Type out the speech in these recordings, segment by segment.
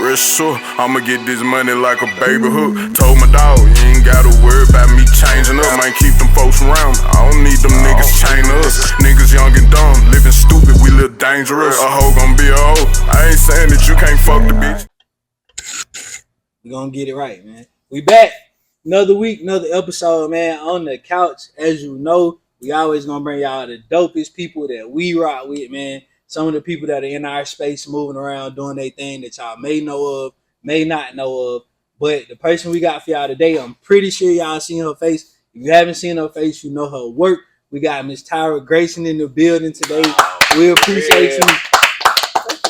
Rest sure, I'ma get this money like a baby hook. Told my dog, you ain't gotta worry about me changing up. Might keep them folks around. I don't need them niggas chain us. Niggas young and dumb, living stupid, we live dangerous. A hoe gon' be a hoe. I ain't saying that you can't fuck the bitch. We gonna get it right, man. We back. Another week, another episode, man. On the couch, as you know, we always gonna bring y'all the dopest people that we rock with, man. Some of the people that are in our space moving around doing their thing that y'all may know of, may not know of. But the person we got for y'all today, I'm pretty sure y'all seen her face. If you haven't seen her face, you know her work. We got Miss Tyra Grayson in the building today. We appreciate you.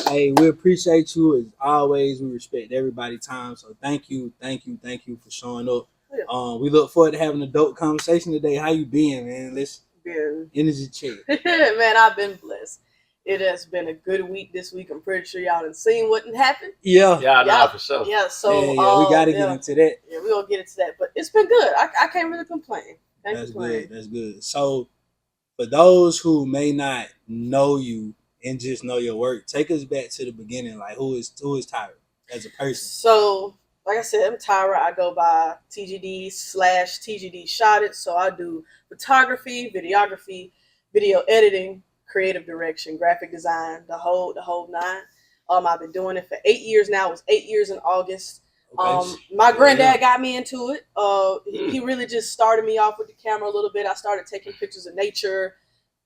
Hey, we appreciate you as always. We respect everybody's time. So thank you for showing up. We look forward to having a dope conversation today. How you been, man? Let's energy check. Man, I've been blessed. It has been a good week this week. I'm pretty sure y'all done seen what done happened. Yeah, nah, for sure. Yeah, so we gotta get into that. Yeah, we're gonna get into that. But it's been good. I can't really complain. That's good. So for those who may not know you and just know your work, take us back to the beginning. Like who is Tyra as a person? So like I said, I'm Tyra. I go by TGD/TGD Shot It. So I do photography, videography, video editing, creative direction, graphic design, the whole nine. I've been doing it for 8 years now. It was 8 years in August. My granddad got me into it. He really just started me off with the camera a little bit. I started taking pictures of nature,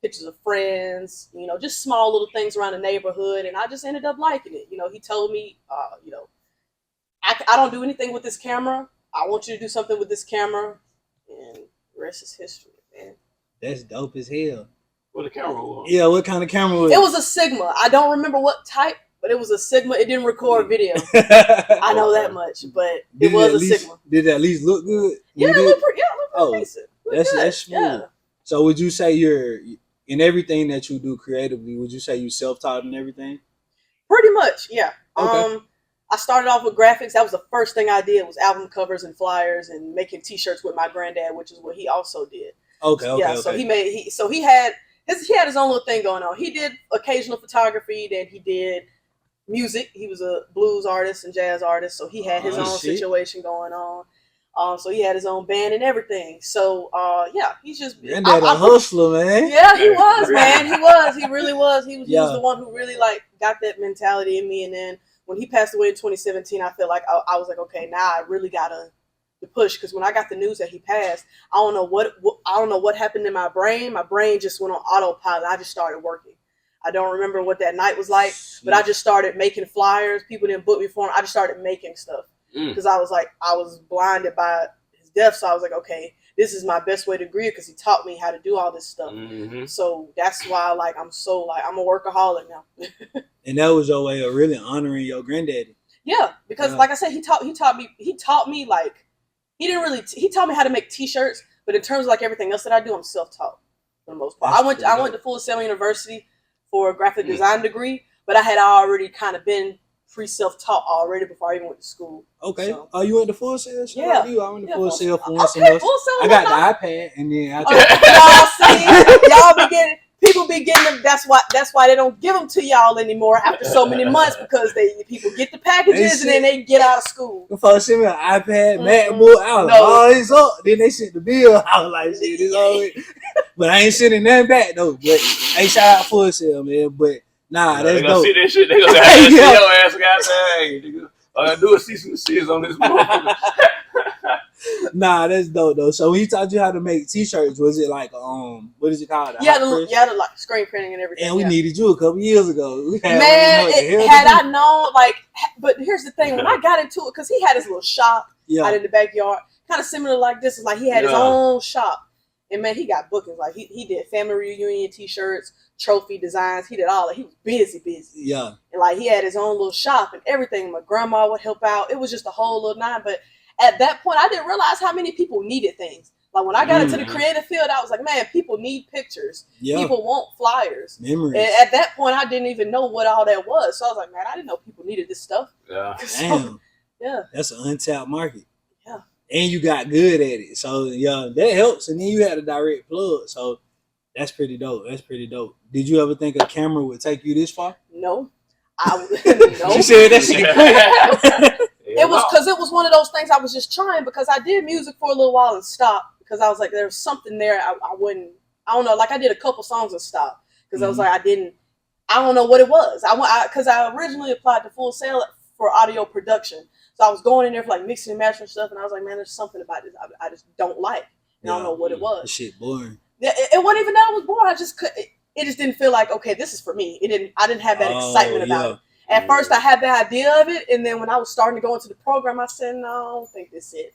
pictures of friends, just small little things around the neighborhood, and I just ended up liking it. He told me, I don't do anything with this camera. I want you to do something with this camera, and the rest is history, man. That's dope as hell. What the camera was? Yeah, what kind of camera was it? It was a Sigma. I don't remember what type, but it was a Sigma. It didn't record video. I know that much, but it was a Sigma. Did it at least look good? Yeah, it looked pretty decent. That's smooth. Yeah. So would you say you're in everything that you do creatively? Would you say you self-taught in everything? Pretty much, yeah. Okay. I started off with graphics. That was the first thing I did, was album covers and flyers and making T-shirts with my granddad, which is what he also did. Okay. So he had his own little thing going on. He did occasional photography, then he did music. He was a blues artist and jazz artist, so he had his own situation going on. So he had his own band and everything. So he's just granddad a hustler, man. Yeah, he was, man. He was. He really was. He was the one who really got that mentality in me. And then when he passed away in 2017, I felt like I was like, okay, now I really gotta push, because when I got the news that he passed, I don't know what happened in my brain. My brain just went on autopilot. I just started working. I don't remember what that night was like, but I just started making flyers. People didn't book me for them. I just started making stuff because I was blinded by his death. So I was like, okay, this is my best way to grieve, because he taught me how to do all this stuff. Mm-hmm. So that's why I'm a workaholic now. And that was your way of really honoring your granddaddy. Yeah, because like I said, he taught me he taught me how to make T-shirts, but in terms of everything else that I do, I'm self-taught for the most part. I went to Full Sail University for a graphic design degree, but I had already kind of been self-taught already before I even went to school. Okay. So. Oh, you went to Full Sail? Yeah. I went to Full Sail for one semester. I got the iPad, and then people be getting them. That's why they don't give them to y'all anymore after so many months, because people get the packages and then they get out of school. Before sent me an iPad, MacBook, I was like, it's up. Then they sent the bill. I was like, shit, it's over. But I ain't sending nothing back though. But hey, shout out Full Sail, man. But nah, that's dope. They gonna see that shit. They gonna see your ass, goddamn. Nigga, all I do is see some shits on this motherfucker. Nah, that's dope though. So when he taught you how to make T-shirts, was it like what is it called? The screen printing and everything. And we needed you a couple years ago. Had I known, but here's the thing: when I got into it, because he had his little shop out in the backyard, kind of similar like this. Is like he had his own shop, and man, he got bookings. Like he did family reunion T-shirts, trophy designs. He did all that. He was busy. Yeah, and he had his own little shop and everything. My grandma would help out. It was just a whole little nine, but. At that point, I didn't realize how many people needed things. Like when I got into the creative field, I was like, man, people need pictures. Yeah. People want flyers. Memories. And at that point, I didn't even know what all that was. So I was like, man, I didn't know people needed this stuff. Yeah. Damn. Yeah. That's an untapped market. Yeah. And you got good at it. So yeah, that helps. And then you had a direct plug. So that's pretty dope. Did you ever think a camera would take you this far? No. No. She said that shit quick. It was because it was one of those things I was just trying because I did music for a little while and stopped because I was like, there's something there I don't know, like I did a couple songs and stopped because I was like, I don't know what it was. Because I originally applied to Full Sail for audio production. So I was going in there for like mixing and mastering stuff and I was like, man, there's something about this I just don't like. And I don't know what it was. That shit boring. It wasn't even that it was boring. I just couldn't. It just didn't feel like, okay, this is for me. I didn't have that excitement about it. At first, I had the idea of it, and then when I was starting to go into the program, I said, no, I don't think this is it.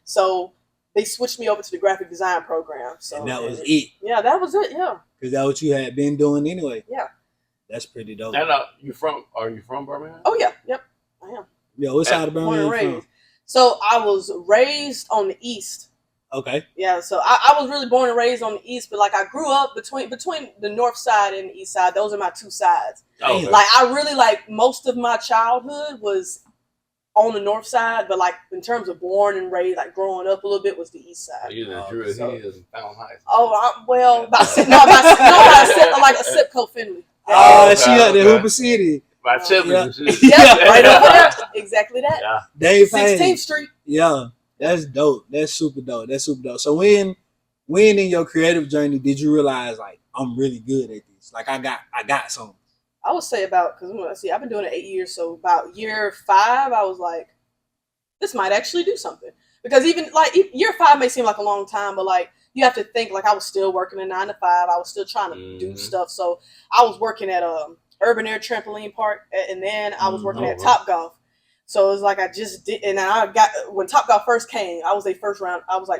So they switched me over to the graphic design program. So and that was it. Yeah, that was it. Yeah. Because that's what you had been doing anyway. Yeah. That's pretty dope. And are you from Birmingham? Oh yeah, yep, I am. Yo, what side of Birmingham you from? So I was raised on the east. Okay. Yeah, so I was really born and raised on the east, but like I grew up between the north side and the east side. Those are my two sides. Oh, okay. Like I really most of my childhood was on the north side, but like in terms of born and raised, like growing up a little bit was the east side. You know, Drew Hills and Fountain Heights. Oh, about Sipco Finley. Oh, she at the Hooper City. By Chipley. Yeah, right over there. Exactly that. Yeah. Dave 16th Street. Yeah. That's dope. That's super dope. So when in your creative journey did you realize like I'm really good at this? Like I got something. I would say about I've been doing it 8 years, so about year 5 I was like, this might actually do something. Because even like year 5 may seem like a long time, but like you have to think like I was still working a 9 to 5. I was still trying to do stuff. So I was working at Urban Air Trampoline Park, and then I was working at Top Golf. So it was like I just did, and I got when Top Golf first came, I was like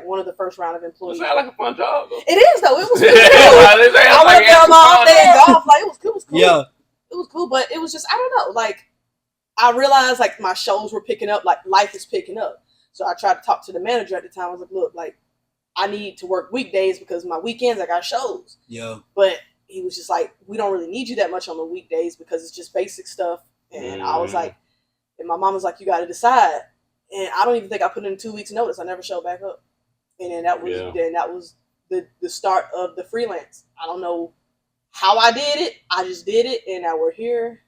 one of the first round of employees. It sounds like a fun job though. It is though. It was cool. I went there all day and golf. Like it was cool. Yeah. It was cool, but it was just I don't know. Like I realized like my shows were picking up, like life is picking up. So I tried to talk to the manager at the time. I was like, look, like I need to work weekdays because my weekends I got shows. Yeah. But he was just like, we don't really need you that much on the weekdays because it's just basic stuff. And I was like. And my mom was like, you got to decide. And I don't even think I put in 2 weeks notice. I never showed back up. And then that was the start of the freelance. I don't know how I did it. I just did it. And now we're here.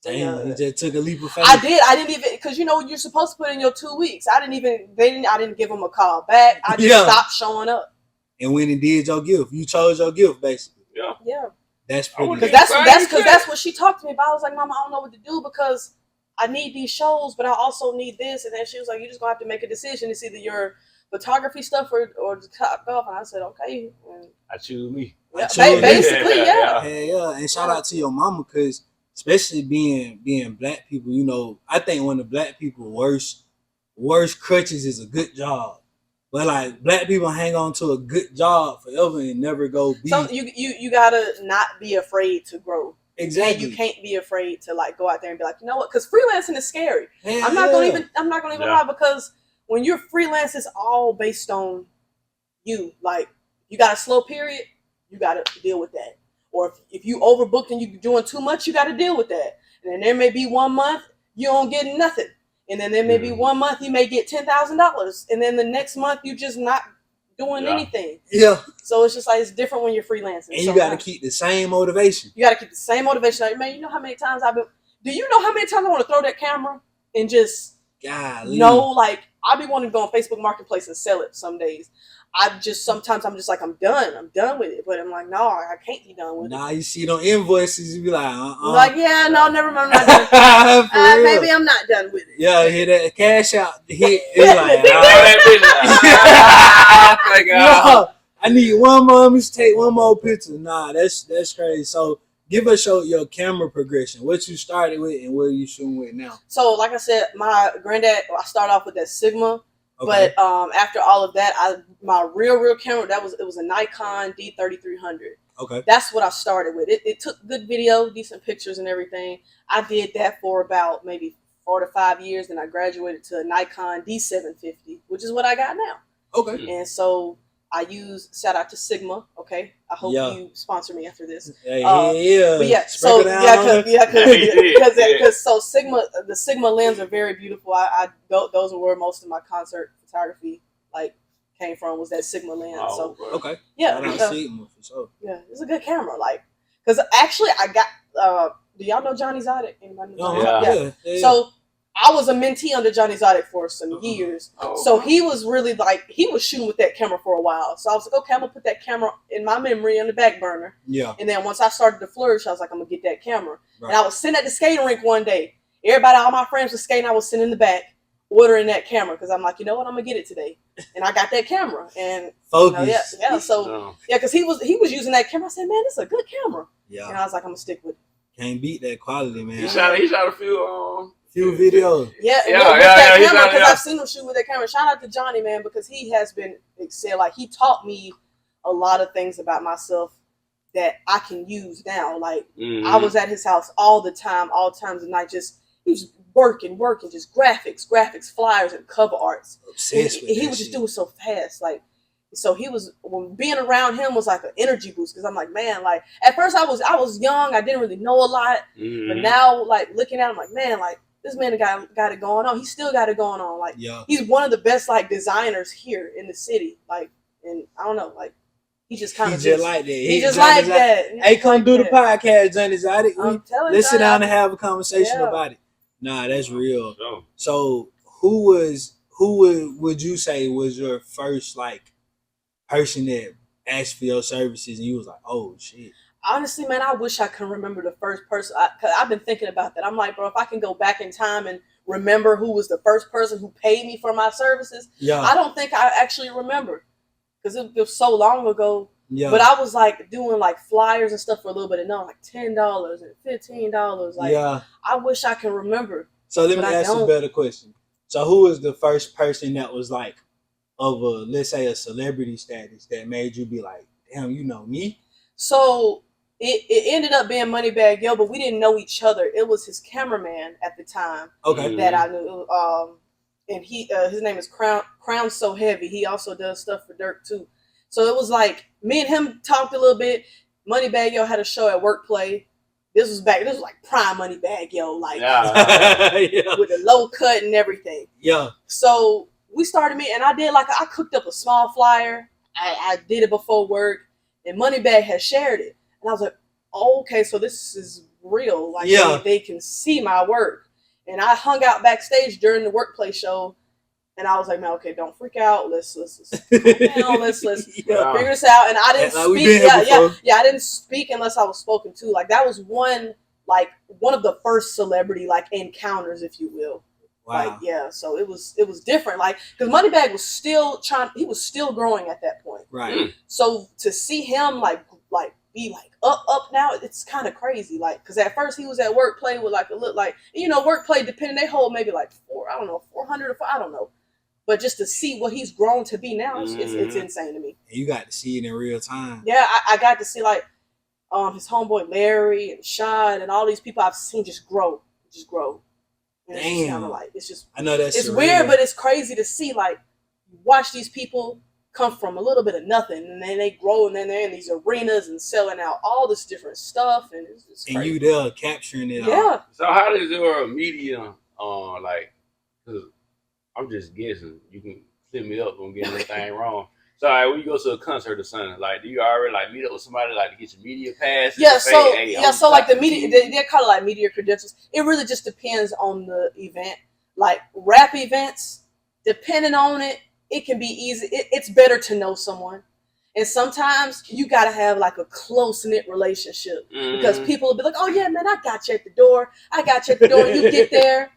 Damn, you just took a leap of faith. I didn't even, because you're supposed to put in your 2 weeks. I didn't give them a call back. I just stopped showing up. And when it did your gift, you chose your gift basically. Yeah. Yeah. That's pretty. Because that's what she talked to me about. I was like, Mama, I don't know what to do because I need these shows, but I also need this. And then she was like, you're just going to have to make a decision. It's either your photography stuff or the Top Golf. And I said, okay. And I choose me. Yeah, basically, yeah. Yeah. And shout out to your mama because especially being black people, you know, I think one of the black people worst crutches is a good job. But like black people hang on to a good job forever and never go be. So you gotta not be afraid to grow. Exactly. And you can't be afraid to like go out there and be like, you know what? Because freelancing is scary. I'm not gonna even lie because when you're freelance, it's all based on you. Like you got a slow period, you gotta deal with that. Or if you overbooked and you're doing too much, you gotta deal with that. And then there may be 1 month you don't get nothing. And then there may be 1 month you may get $10,000. And then the next month you just not doing anything. Yeah. So it's just like it's different when you're freelancing. And you got to keep the same motivation. You got to keep the same motivation. Like, man, you know how many times do you know how many times I want to throw that camera and just like I be wanting to go on Facebook Marketplace and sell it some days. Sometimes I'm just like, I'm done with it. But I'm like, no, I can't be done with it. Nah, you see them invoices, you be like, like, yeah, no, never mind, I'm not done. Maybe I'm not done with it. Yeah, hear that cash out hit. It's like, no, I need one more mistake, one more picture. Nah, that's crazy. So give us your camera progression. What you started with and where you shooting with now. So like I said, my granddad, I started off with that Sigma. Okay. But after all of that, my real camera, it was a Nikon D3300. Okay. That's what I started with. It took good video, decent pictures and everything. I did that for about maybe 4 to 5 years. Then I graduated to a Nikon D750, which is what I got now. Okay. And so I use, shout out to Sigma. Okay. I hope you sponsor me after this. Yeah. But yeah. So because so the Sigma lens are very beautiful. Those are where most of my concert photography came from, was that Sigma lens. Oh, so okay. Yeah. Sigma for sure. Yeah, it's a good camera. Because actually I got Do y'all know Johnny Zodic? Anybody know Johnny Uh-huh. Zodic? Yeah. So I was a mentee under Johnny Zodic for some years. Oh, So he was really like, he was shooting with that camera for a while. So I was like, okay, I'm going to put that camera in my memory on the back burner. Yeah. And then once I started to flourish, I was like, I'm going to get that camera. Right. And I was sitting at the skating rink one day. Everybody, all my friends were skating. I was sitting in the back ordering that camera because I'm like, you know what, I'm going to get it today. And I got that camera. And Focus. yeah. So, yeah, because he was using that camera. I said, man, this is a good camera. Yeah. And I was like, I'm going to stick with it. Can't beat that quality, man. He shot a few videos. Yeah, Yeah, with that he's camera, not- because I've seen him shoot with that camera. Shout out to Johnny, man, because he has been excel. Like, he taught me a lot of things about myself that I can use now. Like, I was at his house all the time, all times of night. Just he was working, just graphics, flyers, and cover arts. Obsessed with He would just do it so fast, like. So when being around him was like an energy boost because I'm like, man, like at first I was young, I didn't really know a lot, but now like looking at him, like, man, like this man got it going on. He still got it going on. Like, he's one of the best like designers here in the city. Like, and I don't know, like he just kind of just like that. He just like that. Hey, come do the podcast, Johnny Zodic. Let's sit down and have a conversation about it. Nah, that's real. So who would you say was your first like person that asked for your services and you was like, oh shit? Honestly, man, I wish I could remember the first person. Cause I've been thinking about that. I'm like, bro, if I can go back in time and remember who was the first person who paid me for my services, I don't think I actually remember because it was so long ago. Yeah. But I was like doing like flyers and stuff for a little bit, and no, like $10 and $15. Like, I wish I can remember. So let me ask a better question. So who was the first person that was like of a, let's say, a celebrity status that made you be like, damn, you know me? So it ended up being Moneybag Yo, but we didn't know each other. It was his cameraman at the time that I knew. And his name is Crown So Heavy. He also does stuff for Dirk too. So it was like me and him talked a little bit. Moneybag Yo had a show at Workplay. This was like prime Moneybag Yo, like with a low cut and everything. Yeah. So we started meeting, and I cooked up a small flyer. I did it before work, and Moneybag had shared it. And I was like, oh, okay, so this is real. Like, they can see my work. And I hung out backstage during the Workplace show, and I was like, man, okay, don't freak out. Let's figure this out. And I didn't speak. I didn't speak unless I was spoken to. Like, that was one of the first celebrity, like, encounters, if you will. Wow. Like, so it was different, like, because Moneybag was still growing at that point. Right. So to see him like be like up now, it's kind of crazy, like, because at first he was at Workplay with like a look like, Workplay, depending, they hold maybe like 400 or 4, I don't know, but just to see what he's grown to be now, it's insane to me. You got to see it in real time. Yeah, I got to see like his homeboy Larry and Sean and all these people I've seen just grow. And damn. It's just, I know it's surreal. Weird, but it's crazy to see, like, watch these people come from a little bit of nothing, and then they grow, and then they're in these arenas and selling out all this different stuff, and it's crazy. And you there capturing it all. Yeah. So how does your media, like, because I'm just guessing, you can flip me up if I'm getting anything wrong. So when you go to a concert or something, like, do you already like meet up with somebody like to get your media pass? Yeah, so like the media, they're called like media credentials. It really just depends on the event. Like rap events, depending on it, it can be easy. It's better to know someone, and sometimes you gotta have like a close knit relationship because people will be like, "Oh yeah, man, I got you at the door. And you get there.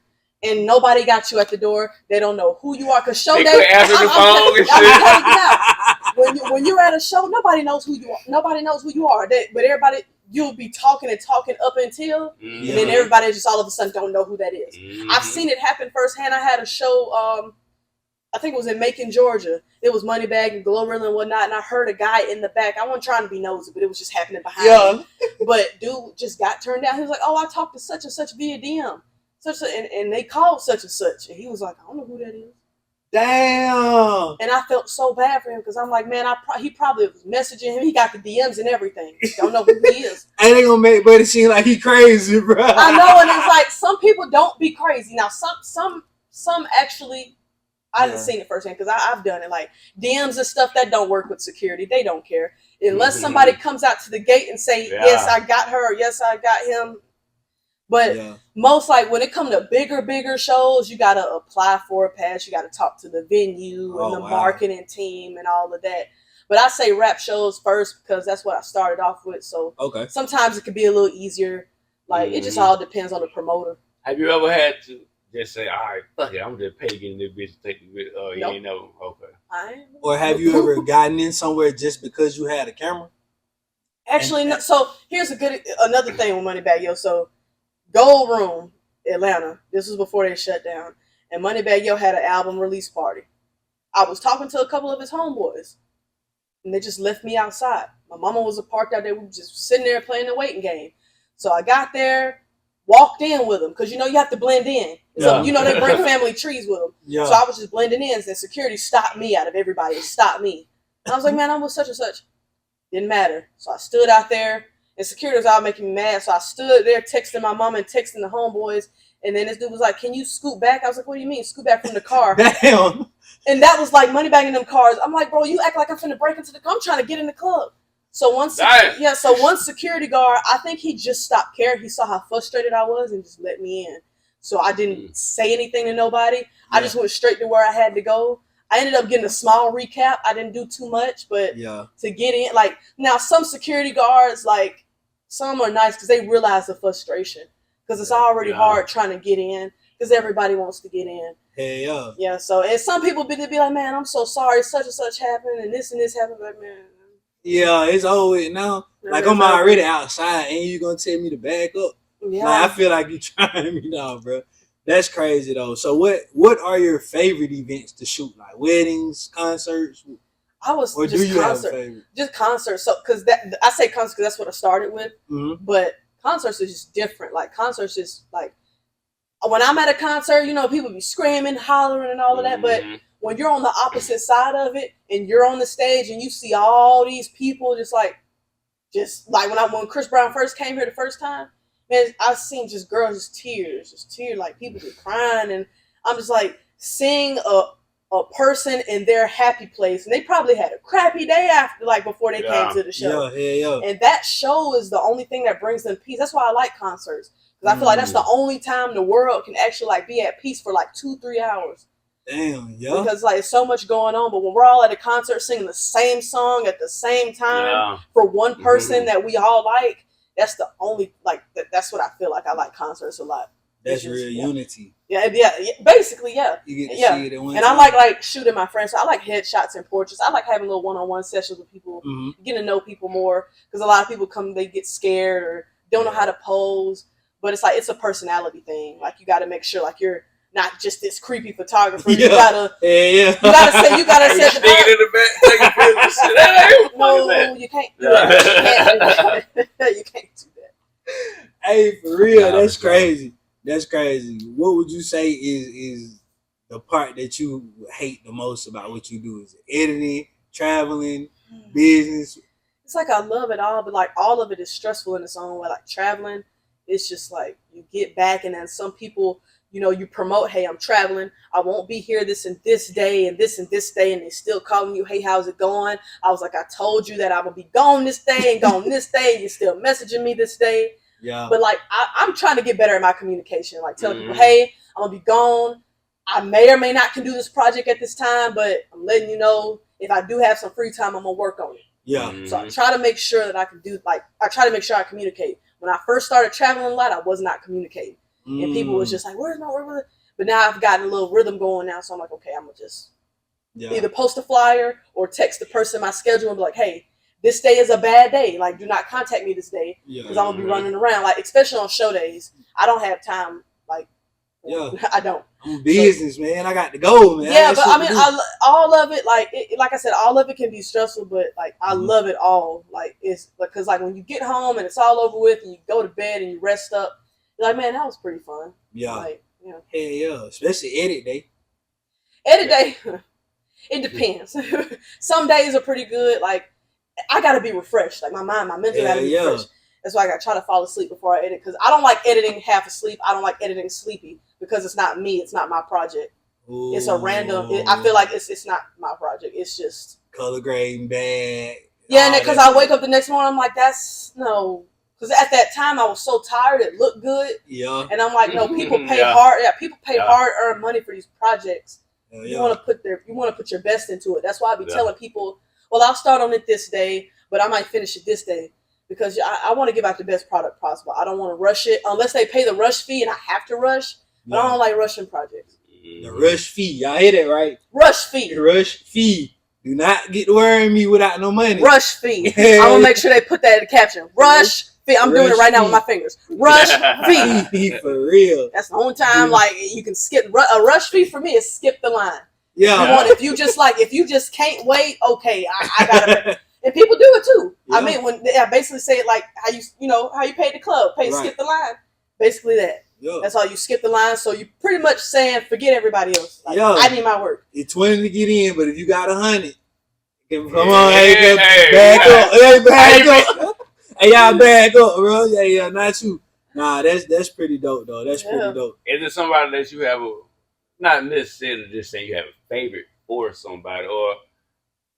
And nobody got you at the door. They don't know who you are. Cause show day, when you're at a show, nobody knows who you are. Nobody knows who you are. But everybody, you'll be talking up until, and then everybody just all of a sudden don't know who that is. I've seen it happen firsthand. I had a show. I think it was in Macon, Georgia. It was Moneybag and Glorilla and whatnot. And I heard a guy in the back. I wasn't trying to be nosy, but it was just happening behind me. But dude just got turned down. He was like, "Oh, I talked to such and such via DM." And they called such and such, and he was like, "I don't know who that is." Damn. And I felt so bad for him because I'm like, man, he probably was messaging him. He got the DMs and everything. Don't know who he is. And they gonna make Buddy seem like he crazy, bro. I know, and it's like some people don't be crazy. Now, some actually, I didn't see it firsthand because I've done it. Like DMs and stuff that don't work with security. They don't care unless somebody comes out to the gate and say, "Yes, I got her," or "Yes, I got him." But most like when it comes to bigger shows, you gotta apply for a pass. You gotta talk to the venue and the marketing team and all of that. But I say rap shows first because that's what I started off with. So sometimes it could be a little easier. Like it just all depends on the promoter. Have you ever had to just say, all right, fuck it, I'm just pay to get in this bitch to take the video? Oh, you ain't never. Okay. Or have you ever gotten in somewhere just because you had a camera? Actually, no, so here's another thing with Moneybagg Yo. So Gold Room, Atlanta. This was before they shut down. And Moneybagg Yo had an album release party. I was talking to a couple of his homeboys. And they just left me outside. My mama was parked out there. We were just sitting there playing the waiting game. So I got there, walked in with them. Because, you have to blend in. So, they bring family trees with them. Yeah. So I was just blending in. And security stopped me out of everybody. It stopped me. And I was like, man, I'm with such and such. Didn't matter. So I stood out there. And security was all making me mad. So I stood there texting my mom and texting the homeboys. And then this dude was like, can you scoot back? I was like, what do you mean? Scoot back from the car. Damn. And that was like Moneybagg in them cars. I'm like, bro, you act like I'm finna break into the car. I'm trying to get in the club. So one security guard, I think he just stopped caring. He saw how frustrated I was and just let me in. So I didn't say anything to nobody. Yeah. I just went straight to where I had to go. I ended up getting a small recap. I didn't do too much, but to get in, like now some security guards, like some are nice because they realize the frustration because it's already hard trying to get in because everybody wants to get in. Hey, yeah. So and some people be like, man, I'm so sorry, such and such happened, and this happened, but man. Yeah, it's over with now. Like I'm already outside, and you gonna tell me to back up? Yeah, like, I feel like you trying me now, bro. That's crazy though. So what are your favorite events to shoot? Like weddings, concerts? Just concerts. So because I say concerts because that's what I started with. Mm-hmm. But concerts is just different. Like concerts is like when I'm at a concert, people be screaming, hollering, and all of that. But when you're on the opposite side of it and you're on the stage and you see all these people just like when Chris Brown first came here the first time, man, I've seen just girls, just tears, like people just crying, and I'm just like seeing a person in their happy place, and they probably had a crappy day after, like before they came to the show. Yeah. And that show is the only thing that brings them peace. That's why I like concerts. I feel like that's the only time the world can actually like be at peace for like 2-3 hours. Damn, yeah. Because like so much going on, but when we're all at a concert singing the same song at the same time for one person that we all like, that's the only that's what I feel like. I like concerts a lot. That's real unity. Yeah, basically, yeah. You get to see it at one and time. I like shooting my friends. So I like headshots and portraits. I like having little one-on-one sessions with people, getting to know people more. Because a lot of people come, they get scared or don't know how to pose. But it's like it's a personality thing. Like you got to make sure like you're not just this creepy photographer. You gotta you gotta set the in the back, taking pictures. No, you can't do that. You can't do that. Hey, for real, that's crazy. That's crazy. What would you say is the part that you hate the most about what you do? Is it editing, traveling, business? It's like I love it all, but like all of it is stressful in its own way. Like traveling, it's just like you get back, and then some people, you promote, hey, I'm traveling. I won't be here this and this day and this day, and they still calling you, hey, how's it going? I was like, I told you that I would be gone this day and gone this day. You're still messaging me this day. Yeah. But like I'm trying to get better at my communication. Like telling people, hey, I'm gonna be gone. I may or may not can do this project at this time, but I'm letting you know if I do have some free time, I'm gonna work on it. Yeah. So I try to make sure that I can do I try to make sure I communicate. When I first started traveling a lot, I was not communicating. And people was just like, where's my work? But now I've gotten a little rhythm going now, so I'm like, okay, I'm gonna just either post a flyer or text the person my schedule and be like, hey, this day is a bad day. Like, do not contact me this day because I'm gonna be running around. Like, especially on show days, I don't have time. Like, I don't. I'm business, man. I got to go, man. Yeah, but I mean, all of it, like I said, all of it can be stressful, but like I love it all. Like it's because like when you get home and it's all over with, and you go to bed and you rest up, you're like, man, that was pretty fun. Yeah. Like, Hey, yeah, especially edit day. Edit day, it depends. Some days are pretty good. Like I gotta be refreshed. Like my mind, my mental gotta be refreshed. That's why I gotta try to fall asleep before I edit because I don't like editing half asleep. I don't like editing sleepy because it's not me. It's not my project. Ooh. It's a random. I feel like it's not my project. It's just color grading bad. Yeah, and because I wake up the next morning, I'm like, that's no. Because at that time I was so tired, it looked good. Yeah. And I'm like, no, people pay Yeah. hard. Yeah, people pay hard-earned money for these projects. Yeah. You want to put your best into it. That's why I be Yeah. telling people, well, I'll start on it this day, but I might finish it this day. Because I want to give out the best product possible. I don't want to rush it unless they pay the rush fee and I have to rush. But I don't like rushing projects. The rush fee. Y'all hear that right? Rush fee. The rush fee. Do not get to worrying me without no money. Rush fee. I'm going to make sure they put that in the caption. Rush fee. I'm doing it right now with my fingers. Rush fee. For real. That's the only time like you can skip. A rush fee for me is skip the line. Yeah. If you just can't wait, okay, I gotta. And people do it too. Yeah. I mean, when I basically say it like how you paid the club, skip the line, basically that. Yeah. That's all. You skip the line, so you pretty much saying forget everybody else. Like, I need my work. It's 20 to get in, but if you got 100, come on, back up. Hey, y'all back up, bro. Yeah, not you. Nah, that's pretty dope though. That's pretty dope. Is it somebody that you have not necessarily just saying you have a favorite for somebody,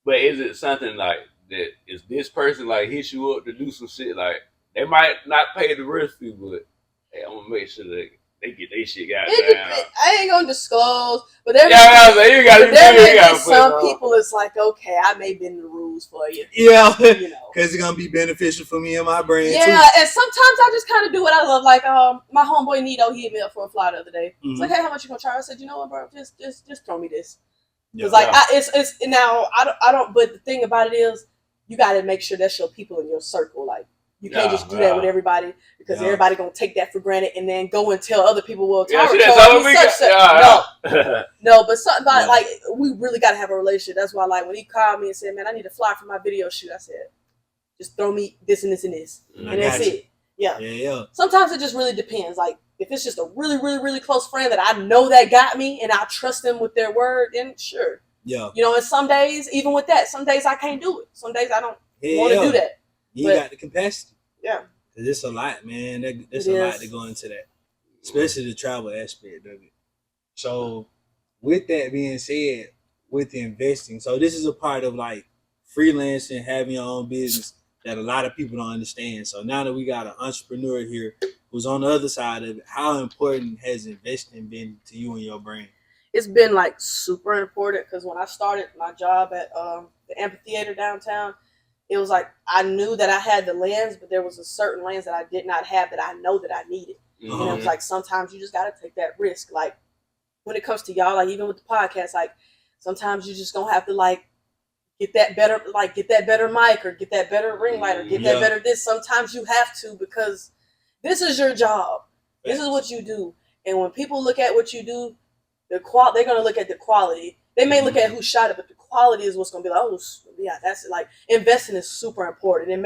but is it something like that? Is this person like hits you up to do some shit? Like they might not pay the risk fee, but hey, I'm gonna make sure that they get their shit got down. I ain't gonna disclose, but there may be some people. It's like, okay, I may bend the rules for you. Yeah, because it's gonna be beneficial for me and my brand. Yeah, too. and sometimes I just kind of do what I love. Like my homeboy Nito, he hit me up for a fly the other day. He's like, hey, how much you gonna charge? I said, you know what, bro, just throw me this. Because it's now I don't. But the thing about it is, you got to make sure that's your people in your circle. Like you can't just do that with everybody because everybody gonna take that for granted and then go and tell other people, well, Tyra told me such. No, but something about like we really got to have a relationship. That's why like when he called me and said, man, I need a fly for my video shoot. I said, just throw me this and this and this, and that's it. Yeah. Sometimes it just really depends. Like if it's just a really, really, really close friend that I know that got me and I trust them with their word, then sure. Yeah. And some days, even with that, some days I can't do it. Some days I don't want to do that. You got the capacity. Yeah. Cause it's a lot, man. There's a lot to go into that, especially the travel aspect of it. So, with that being said, with the investing, so this is a part of like freelancing, having your own business that a lot of people don't understand. So now that we got an entrepreneur here who's on the other side of it, how important has investing been to you and your brand? It's been like super important because when I started my job at the amphitheater downtown, it was like I knew that I had the lens, but there was a certain lens that I did not have that I know that I needed. And it was like sometimes you just got to take that risk. Like when it comes to y'all, like even with the podcast, like sometimes you just gonna have to like get that better mic or get that better ring light or get that better this. Sometimes you have to because this is your job. This is what you do. And when people look at what you do, they're gonna look at the quality. They may look at who shot it, but the quality is what's gonna be like, oh yeah, that's like investing is super important.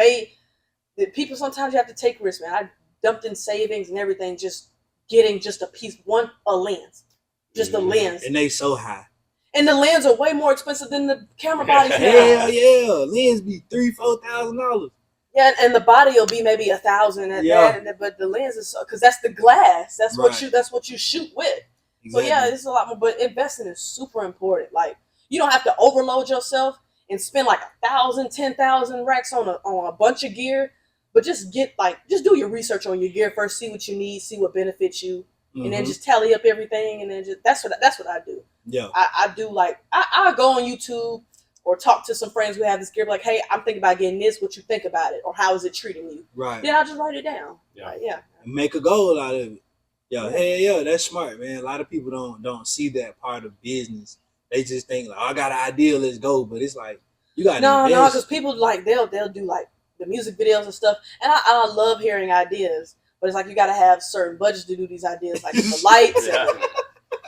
People sometimes you have to take risks, man. I dumped in savings and everything, just getting just a lens. Just a lens. And they so high. And the lens are way more expensive than the camera bodies now. Hell yeah. Lens be $3,000-$4,000. Yeah, and the body will be maybe $1,000 at that, but the lens is because that's the glass. That's what you shoot with. Exactly. So it's a lot more. But investing is super important. Like you don't have to overload yourself and spend like 1,000, 10,000 racks on a bunch of gear. But just do your research on your gear first. See what you need. See what benefits you, and then just tally up everything. And then that's what I do. Yeah, I do like I go on YouTube or talk to some friends who have this gear. Like, hey, I'm thinking about getting this. What you think about it, or how is it treating you? Right. Then I'll just write it down. Yeah. Make a goal out of it. Yeah, that's smart, man. A lot of people don't see that part of business. They just think like, I got an idea, let's go. But it's like you got no, because people like they'll do like the music videos and stuff, and I love hearing ideas. But it's like you got to have certain budgets to do these ideas, like the lights.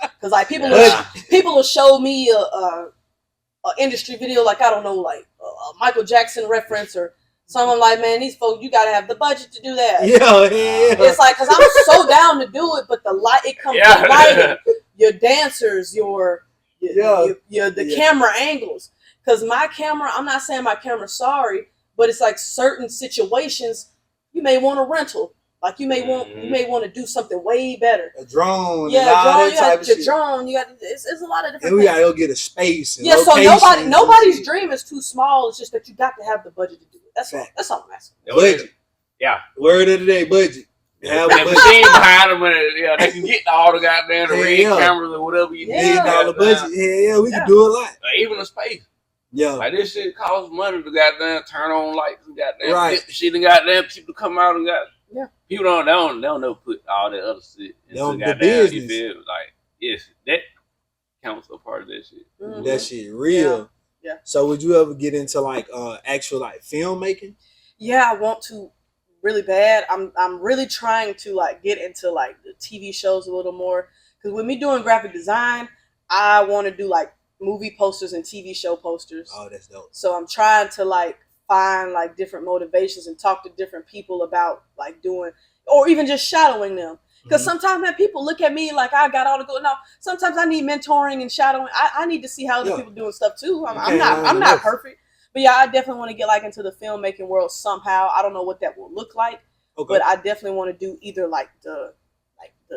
Because like people will show me a industry video, like I don't know, like a Michael Jackson reference or. So I'm like, man, these folks, you gotta have the budget to do that. Yeah. It's like, cause I'm so down to do it, but the light, it comes to lighting, your dancers, the camera angles. Cause my camera, I'm not saying my camera's sorry, but it's like certain situations, you may want a rental. Like you may want to do something way better. A drone, drone. You got it's a lot of different. And we gotta go get a space. And so nobody's dream is too small. It's just that you got to have the budget to do it. That's all I'm asking. Budget. Yeah. Word of the day, budget. Have a That budget. machine behind them, and they can get all the goddamn Hell red yeah. cameras or whatever you need. $1 million budget. Yeah, we can do a lot. Even the space. Yeah. Like this shit costs money to goddamn turn on lights and goddamn Right. flip shit and goddamn people come out and people don't never put all that other shit into The goddamn business. you feel like yes, that counts a part of that shit. Mhm. That shit real. Yeah. So would you ever get into like actual like filmmaking? Yeah, I want to really bad. I'm really trying to like get into like the TV shows a little more, because with me doing graphic design, I want to do like movie posters and TV show posters. Oh, that's dope. So I'm trying to like find like different motivations and talk to different people about like doing, or even just shadowing them. Because sometimes, man, people look at me like I got all the good. No, sometimes I need mentoring and shadowing. I need to see how other people doing stuff too. I'm not perfect, but yeah, I definitely want to get like into the filmmaking world somehow. I don't know what that will look like, but I definitely want to do either like the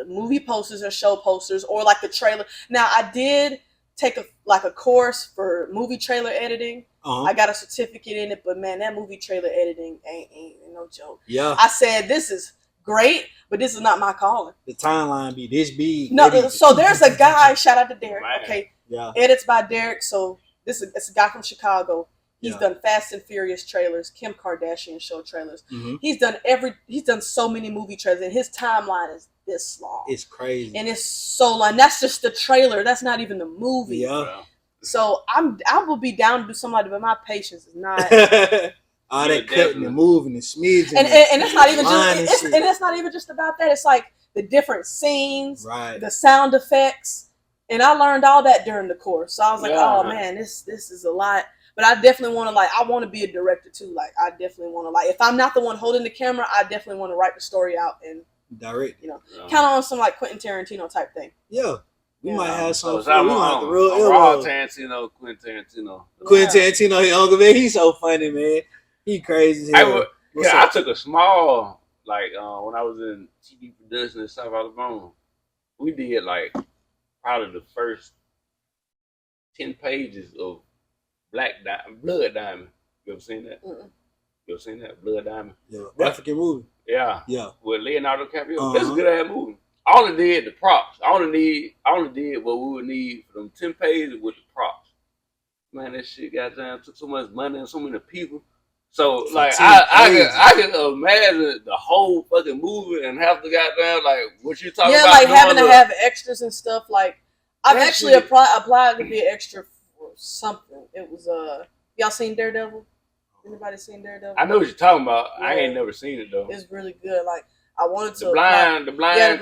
movie posters or show posters or like the trailer. Now I did take a course for movie trailer editing. I got a certificate in it, but man, that movie trailer editing ain't no joke. Yeah. I said this is great, but this is not my calling. The timeline be this big. No, so there's a guy, shout out to Derek. Okay. Yeah. Edits by Derek. So it's a guy from Chicago. He's done Fast and Furious trailers, Kim Kardashian show trailers. He's done so many movie trailers, and his timeline is this long. It's crazy. And it's so long. That's just the trailer. That's not even the movie. Yeah. So I will be down to do something like that, but my patience is not. All that cutting and moving and smidging. And it's not even just and it's not even just about that. It's like the different scenes, the sound effects. And I learned all that during the course. So I was like, oh man, this is a lot. But I definitely want to I want to be a director too. Like I definitely want to if I'm not the one holding the camera, I definitely want to write the story out and direct. Kind of on some like Quentin Tarantino type thing. Yeah. We might have some. So I'm the real Tarantino, Quentin Tarantino. Quentin Tarantino, his uncle, man, he's so funny, man. He crazy as hell. I took a small, when I was in TV production in South Alabama, we did probably the first 10 pages of Blood Diamond. You ever seen that? You ever seen that? Blood Diamond? Yeah, African movie. Yeah. Yeah. With Leonardo DiCaprio. That's a good ass movie. I only did the props. I only did what we would need for them 10 pages with the props. Man, that shit goddamn took so much money and so many people. So I can imagine the whole fucking movie and have to goddamn what you talking about. Yeah, having to have extras and stuff. I've actually applied to be an extra for something. It was y'all seen Daredevil? Anybody seen Daredevil? I know what you're talking about. Yeah. I ain't never seen it though. It's really good. I wanted to the blind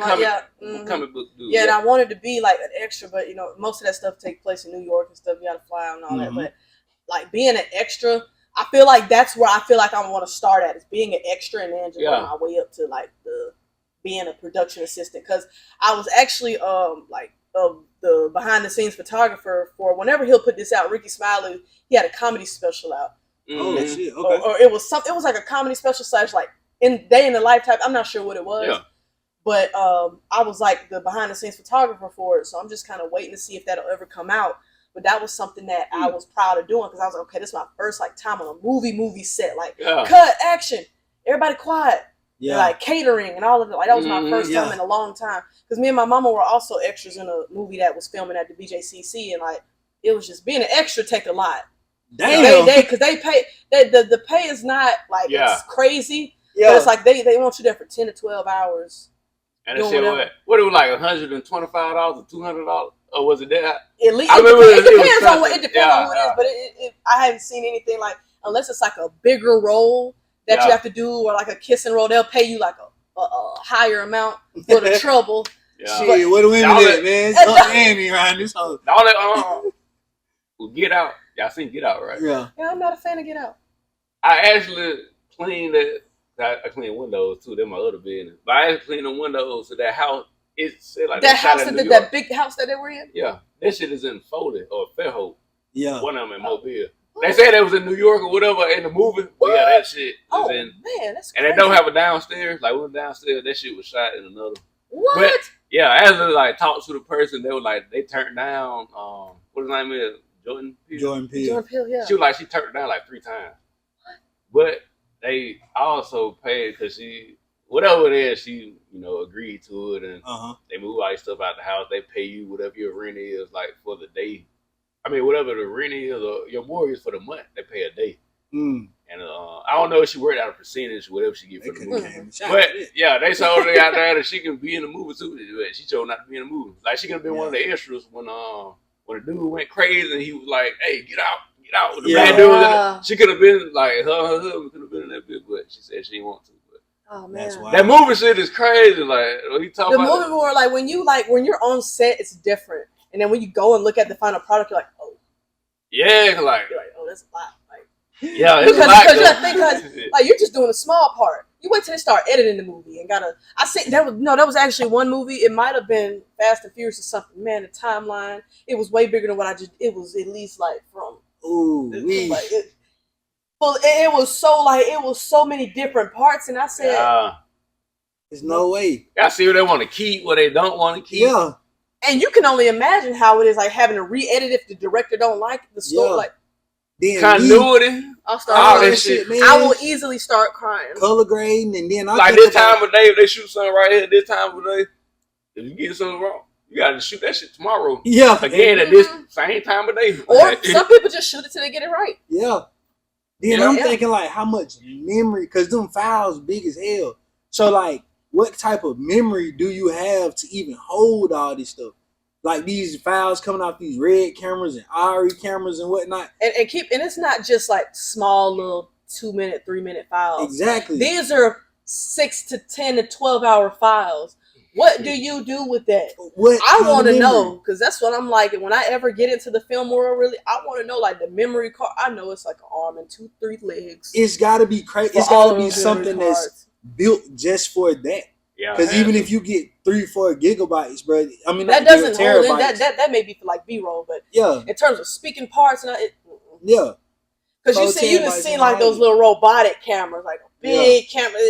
comic book dude. Yeah, and I wanted to be an extra, but most of that stuff take place in New York and stuff. You got to fly out and all that. But being an extra, I feel like that's where I feel like I want to start at, is being an extra and then just on my way up to the being a production assistant. Because I was actually the behind the scenes photographer for whenever he'll put this out. Ricky Smiley, he had a comedy special out. Oh shit! Okay. Or it was like a comedy special / in Day in the Life type. I'm not sure what it was. Yeah. But I was the behind the scenes photographer for it, so I'm just kind of waiting to see if that'll ever come out. But that was something that I was proud of doing, because I was like, okay, this is my first time on a movie set. Cut, action, everybody quiet. Yeah. Catering and all of it. That was my first time in a long time. Because me and my mama were also extras in a movie that was filming at the BJCC, and it was just being an extra take a lot. Damn. Because they pay the pay is not it's crazy. Yeah. But it's they want you there for 10 to 12 hours. And it said what it was $125 or $200, or was it that? At least it depends on what it is, but I haven't seen anything unless it's a bigger role that you have to do, or a kissing role, they'll pay you a higher amount for the trouble. Yeah. Shit, what do we do, man? Annie around this whole. Get Out. Y'all seen Get Out, right? Yeah, I'm not a fan of Get Out. I actually cleaned it. I clean windows too. They're my other business. But I actually cleaned the windows to that house. It's that house that big house that they were in. Yeah, that shit is in Foley or Fairhope. Yeah, one of them in Mobile. They said it was in New York or whatever in the movie. But yeah, that shit is in. Man, that's crazy. And they don't have a downstairs. We went downstairs. That shit was shot in another. What? But yeah, as I talked to the person, they were they turned down. What his name is? Jordan Peele. Jordan Peele, yeah. She was she turned it down 3 times. But they also paid because she, whatever it is, she, agreed to it, and they move all your stuff out the house. They pay you whatever your rent is, like, for the day. I mean, whatever the rent is or your mortgage for the month, they pay a day. And I don't know if she worked out a percentage, whatever she get for the movie. But yeah, they told her out there that she can be in the movie too. But she chose not to be in the movie. Like, she could have been one of the extras when the dude went crazy and he was like, "Hey, get out!" The bad dude was in it. She could have been like her husband could have been in that bit, but she said she didn't want to. Oh man, that movie shit is crazy. Like, when you talk the about movie more like when you're on set, it's different, and then when you go and look at the final product, you're like, oh, yeah, like oh, that's a lot. Yeah, it's a lot. Because like you're just doing a small part. You wait till they start editing the movie and gotta. I say that was actually one movie. It might have been Fast and Furious or something. Man, the timeline it was way bigger than what I just. It was at least like from. It was so many different parts, and I said, "There's no way." I see what they want to keep, what they don't want to keep. Yeah, and you can only imagine how it is like having to re-edit if the director don't like the story. Like. Continuity, I'll start all that shit, man. I will easily start crying. Color grading, and then like this time of day, if they shoot something right here, this time of day, if you get something wrong, you gotta shoot that shit tomorrow. Yeah, again at this same time of day. Or some people just shoot it till they get it right. Yeah. Then I'm thinking like how much memory, because them files big as hell. So like, what type of memory do you have to even hold all this stuff? Like these files coming off these red cameras and ARRI cameras and whatnot. And it's not just like small little 2-minute, 3-minute files. Exactly. These are 6 to 10 to 12-hour files. What do you do with that? I want to know, because that's what I'm like. And when I ever get into the film world, really, I want to know like the memory card. I know it's like an arm and 2-3 legs. It's got to be crazy. It's got to be something that's built just for that. Yeah, because even if you get 3-4 gigabytes, bro, I mean that doesn't hold in. That may be for like B-roll, but in terms of speaking parts, because you done seen like those little robotic cameras, like a big camera.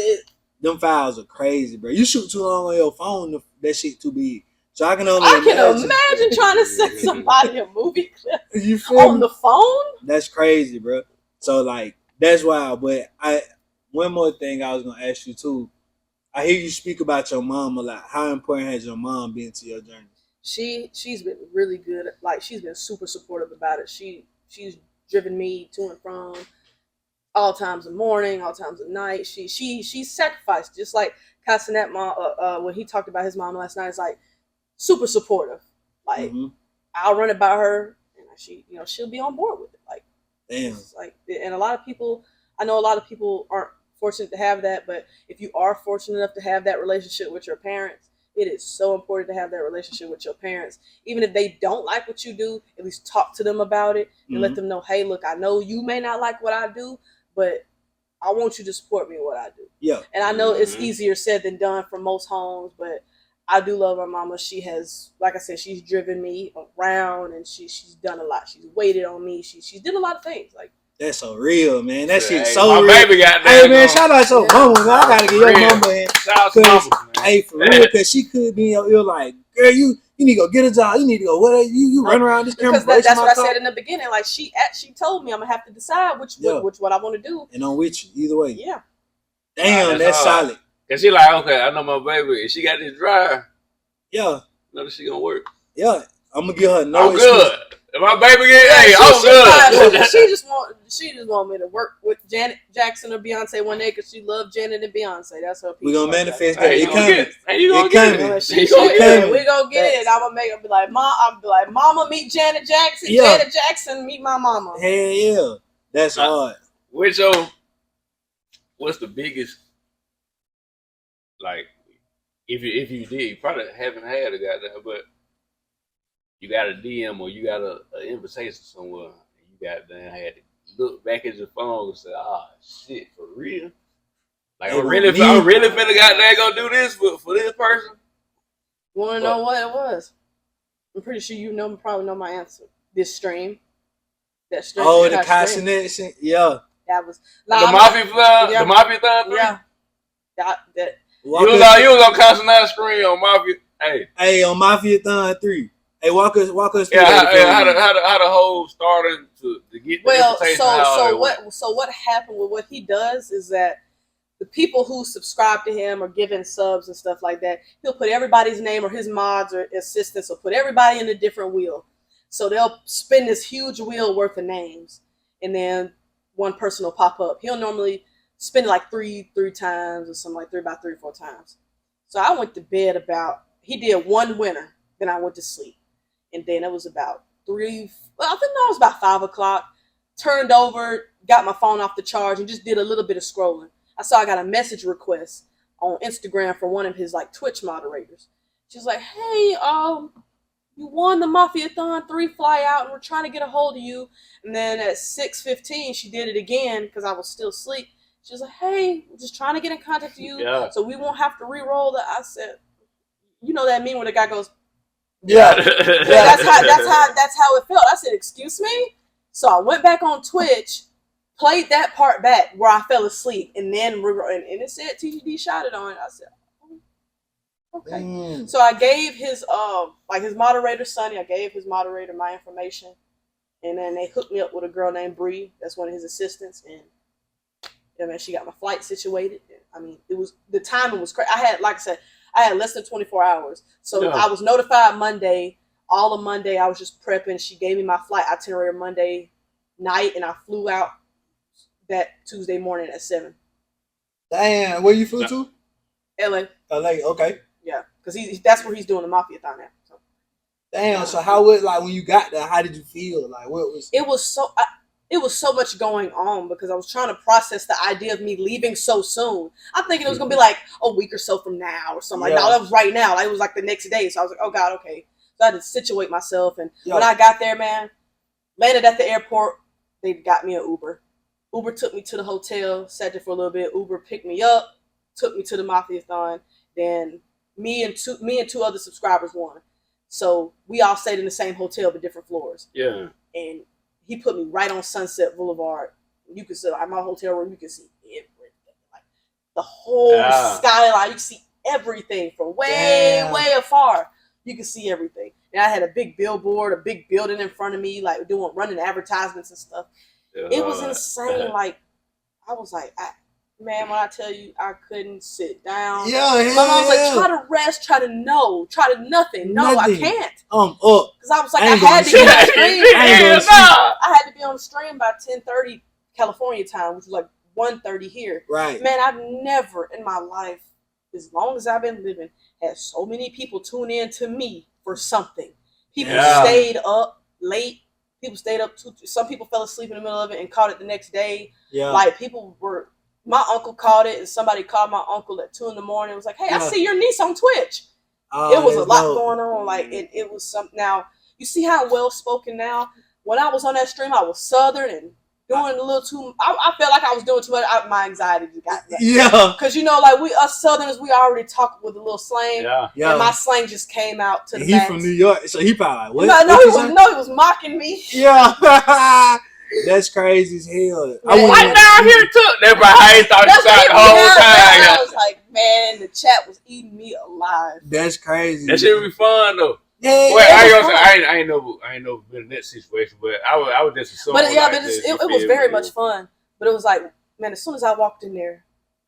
Them files are crazy, bro. You shoot too long on your phone, that shit too big. So I can imagine trying to send somebody a movie clip you feel on the phone. That's crazy, bro. So like that's wild. But one more thing I was gonna ask you too. I hear you speak about your mom a lot. How important has your mom been to your journey? She's been really good. Like she's been super supportive about it. She's driven me to and from all times of morning, all times of night. She sacrificed, just like Cenat mom when he talked about his mom last night. It's like super supportive. Like I'll run it by her, and she'll be on board with it. Like damn. Like, and a lot of people, I know a lot of people aren't fortunate to have that, but if you are fortunate enough to have that relationship with your parents, it is so important to have that relationship with your parents. Even if they don't like what you do, at least talk to them about it and let them know, hey, look, I know you may not like what I do, but I want you to support me in what I do. Yeah. And I know it's easier said than done for most homes, but I do love my mama. She has, like I said, she's driven me around, and she's done a lot. She's waited on me. She's did a lot of things. Like, that's so real, man. That shit's so real. My baby got that. Hey, man, shout out to your mama, man. I gotta get your mama in. Shout out to mama, man. Hey, for real, because she could be in your like, girl, you need to go get a job. You need to go, whatever. You run around this camera. Because that's what I said in the beginning. Like, she told me I'm going to have to decide which what I want to do. And I'm with you, either way. Yeah. Damn, that's solid. Because she like, okay, I know my baby. If she got this drive, yeah. know that she going to work. Yeah. I'm going to give her no I'm good. If my baby I'm good. She just want me to work with Janet Jackson or Beyonce one day because she loved Janet and Beyonce. That's her piece. We're going to manifest that. It coming. You going to get it. We're going to get it. I'm going to make her be like, Mama, meet Janet Jackson. Yeah. Janet Jackson, meet my mama. Hell yeah. That's hard. What's the biggest, like, if you did, you probably haven't had a goddamn, but you got a DM or you got an invitation somewhere, and you had to look back at your phone and say, shit, for real? Like, I'm really finna goddamn go do this for this person? You want to know what it was? I'm pretty sure probably know my answer. This stream. That stream. Oh, the Cenat, yeah. That was the Mafiathon thing? Yeah. You was on Cenat screen on Mafia. Hey, on Mafiathon 3. Hey, walk us through Yeah, that. how the whole started to get the Well, invitation. so what happened with what he does is that the people who subscribe to him or give in subs and stuff like that, he'll put everybody's name or his mods or assistants will put everybody in a different wheel. So they'll spin this huge wheel worth of names, and then one person will pop up. He'll normally spin like three times or something like about 3 or 4 times. So I went to bed he did one winner, then I went to sleep. And then it was about I think it was about 5 o'clock. Turned over, got my phone off the charge, and just did a little bit of scrolling. I saw I got a message request on Instagram from one of his like Twitch moderators. She's like, "Hey, you won the Mafiathon 3 fly out, and we're trying to get a hold of you." And then at 6:15, she did it again because I was still asleep. She was like, "Hey, we're just trying to get in contact with you, so we won't have to re-roll that." I said, "You know that meme where the guy goes." Yeah. That's how it felt. I said, "Excuse me?" So I went back on Twitch, played that part back where I fell asleep, and then and it said TGD shot it on it. I said, oh, okay. So I gave his his moderator Sonny, I gave his moderator my information, and then they hooked me up with a girl named Bree. That's one of his assistants, and yeah, man, she got my flight situated. I mean, the timing was crazy. I had less than 24 hours. So I was notified Monday. All of Monday, I was just prepping. She gave me my flight itinerary Monday night, and I flew out that Tuesday morning at 7. Damn, where you flew to? LA. LA, okay. Yeah, because that's where he's doing the Mafiathon at. So. Damn, so how was, like, when you got there, how did you feel? Like, what was... It was so much going on because I was trying to process the idea of me leaving so soon. I'm thinking it was going to be like a week or so from now or something. Like, no, that was right now. Like, it was like the next day. So I was like, oh, God, okay. So I had to situate myself. And when I got there, man, landed at the airport, they got me an Uber. Uber took me to the hotel, sat there for a little bit. Uber picked me up, took me to the Mafiathon. Then me and two other subscribers won. So we all stayed in the same hotel but different floors. Yeah. And he put me right on Sunset Boulevard. You can see like my hotel room. You can see everything, like the whole skyline. You can see everything from way afar. You can see everything. And I had a big billboard, a big building in front of me, like running advertisements and stuff. It was insane. Like I was like, man, when I tell you, I couldn't sit down. My mom was like, try to rest, try to nothing. No, I can't. Up. Because I was like, I had to get on stream. I had to be on stream by 10:30 California time, which was like 1:30 here. Right. Man, I've never in my life, as long as I've been living, had so many people tune in to me for something. People stayed up late. People stayed up some people fell asleep in the middle of it and caught it the next day. Yeah. Like my uncle caught it, and somebody called my uncle at 2 a.m. It was like, hey, I see your niece on Twitch. It was a lot going on. Like it was something. Now you see how well spoken now. When I was on that stream, I was Southern and doing a little too. I felt like I was doing too much. My anxiety just got that. Yeah. Because like us Southerners, we already talk with a little slang. Yeah. And my slang just came out to the He from New York, so he probably like, what? He was mocking me. Yeah. That's crazy as hell. I'm down here too. That's right. I ain't thought you the whole time. I was like, man, the chat was eating me alive. That's crazy. That shit would be fun though. Yeah. Well, I ain't know been in that situation, but I was just assuming. But yeah, like it was very much fun. But it was like, man, as soon as I walked in there,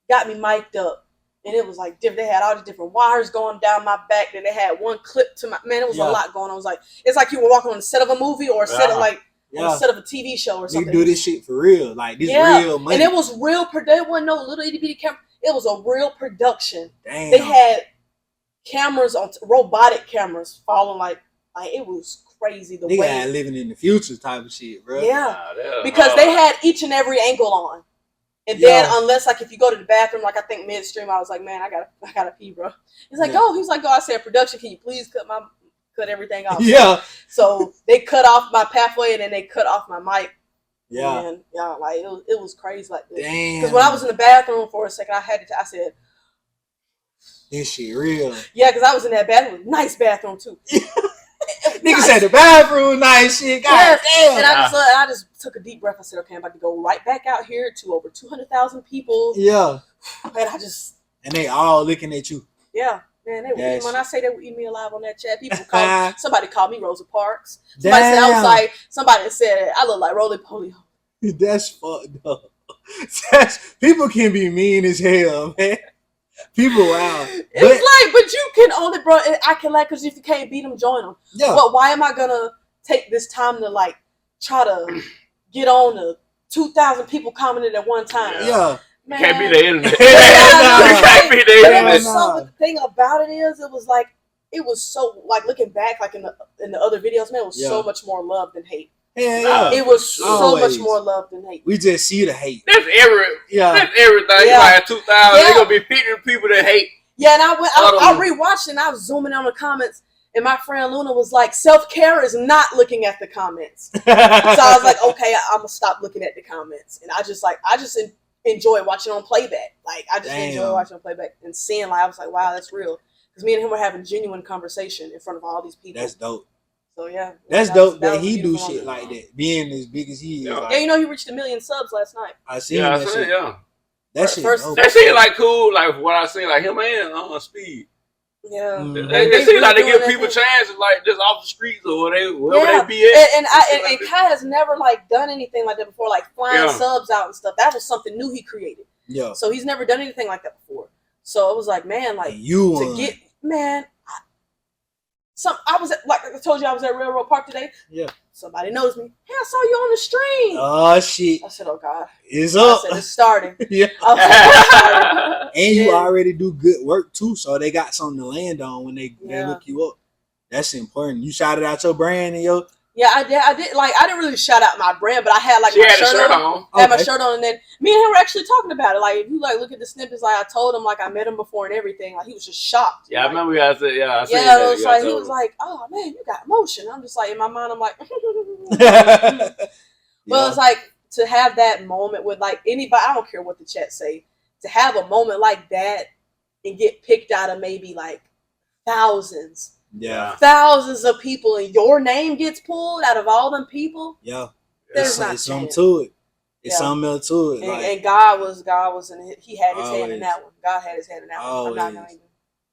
got me mic'd up, and it was like they had all the different wires going down my back. Then they had one clip to my man. It was a lot going on. It was like it's like you were walking on the set of a movie or a set of like. Instead of a TV show or something. You do this shit for real. Like, this real money. And it was real. There wasn't no little itty bitty camera. It was a real production. Damn. They had cameras robotic cameras following like it was crazy. The way had living in the future type of shit, bro. Yeah. Because they had each and every angle on. And then unless like if you go to the bathroom, like I think midstream, I was like, man, I gotta pee, bro. He's like, I said, production, can you please cut everything off? Yeah. So they cut off my pathway and then they cut off my mic. Yeah. And like it was crazy like this. Damn. Because when I was in the bathroom for a second, I said, this shit real. Yeah, because I was in that bathroom. Nice bathroom too. Nigga said the bathroom nice shit. God damn. And I just took a deep breath. I said, okay, I'm about to go right back out here to over 200,000 people. Yeah. And and they all looking at you. Yeah. Man, when I say they would eat me alive on that chat, somebody called me Rosa Parks. Somebody said I look like Roly Poly. That's fucked up. People can be mean as hell, man. People, wow. But you can only, bro. I can because if you can't beat them, join them. Yeah. But why am I gonna take this time to try to get on the 2,000 people commented at one time? Yeah. Man. You can't be the internet. You can't be the internet. The thing about it is, it was so looking back, in the other videos, man, it was so much more love than hate. Yeah. It was so much more love than hate. We just see the hate. That's everything. Yeah. Like 2,000, they're gonna be picking people that hate. Yeah, and I rewatched it and I was zooming on the comments, and my friend Luna was like, self-care is not looking at the comments. So I was like, okay, I'm gonna stop looking at the comments. And I just enjoy watching on playback. Enjoy watching on playback and seeing I was like, wow, that's real. Because me and him were having genuine conversation in front of all these people. That's dope. So yeah. That's dope that he do shit like that. Being as big as he is. Yeah, he reached 1 million subs last night. I seen that shit. Yeah. That shit. That shit cool. Like what I seen, him and Speed. Yeah. Mm-hmm. They seem like they give people chances, just off the streets or whatever they be at. And Kai has never done anything like that before, flying subs out and stuff. That was something new he created. Yeah. So he's never done anything like that before. So it was man, I was I told you I was at Railroad Park today. Yeah. Somebody knows me. Hey, I saw you on the stream. Oh shit. I said, oh God. It's up. I said, it's starting. Yeah. It's starting. And you already do good work too, so they got something to land on when they look you up. That's important. You shouted out your brand and your. Yeah, I did. I didn't really shout out my brand, but I had my shirt on. I had my shirt on, and then me and him were actually talking about it. If you look at the snippets, I told him I met him before and everything. He was just shocked. Yeah, I remember you guys said, I said that. It was he was like, "Oh man, you got emotion." I'm just in my mind, I'm like, well, it's to have that moment with anybody. I don't care what the chat say. To have a moment like that and get picked out of maybe thousands. Yeah. Thousands of people and your name gets pulled out of all them people. Yeah. There's it's something to it. It's something else to it. And God was he had his hand in that one. God had his hand in that one. I'm not gonna even.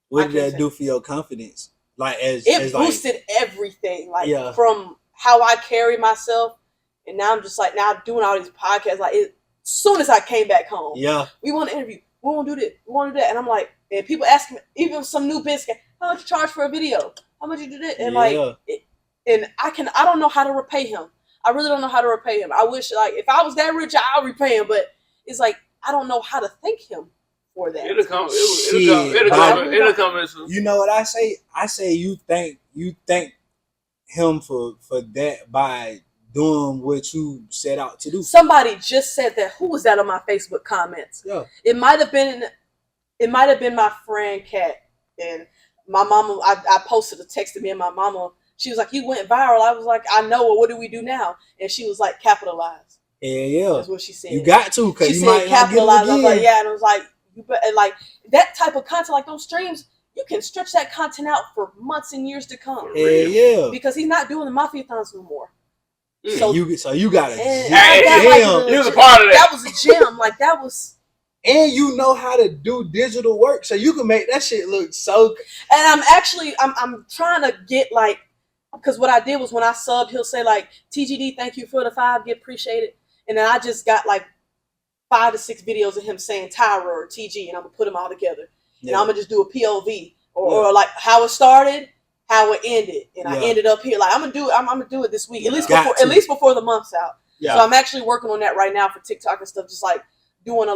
What did that do for your confidence? It boosted everything. From how I carry myself, and now I'm just now doing all these podcasts. As soon as I came back home, we want to interview. We want to do this. We want to do that. And I'm and people ask me, even some new business, how much you charge for a video? How much you do that? And I don't know how to repay him. I really don't know how to repay him. I wish if I was that rich, I'll repay him. But it's I don't know how to thank him for that. It'll come. You know what I say? I say you thank him for that by doing what you set out to do. Somebody just said that. Who was that on my Facebook comments? Yeah. It might have been my friend Kat. And my mama, I posted a text to me, and my mama, she was like, "You went viral." I was like, "I know. Well, what do we do now?" And she was like, "Capitalize." Yeah. That's what she said. You got to, because you might capitalize. Not get it again. I was like, yeah, and I was like, that type of content, those streams, you can stretch that content out for months and years to come. Yeah. Because he's not doing the Mafiathons no more. So you got it. He was a part of that. That was a gem. That was. And you know how to do digital work, so you can make that shit look so. And I'm trying to get because what I did was when I subbed, he'll say TGD, thank you for the 5, get appreciated. And then I just got 5 to 6 videos of him saying Tyra or TG, and I'm gonna put them all together. And I'm gonna just do a POV or how it started, how it ended, and I ended up here. I'm gonna do it this week, at least before the month's out. Yeah. So I'm actually working on that right now for TikTok and stuff, just doing a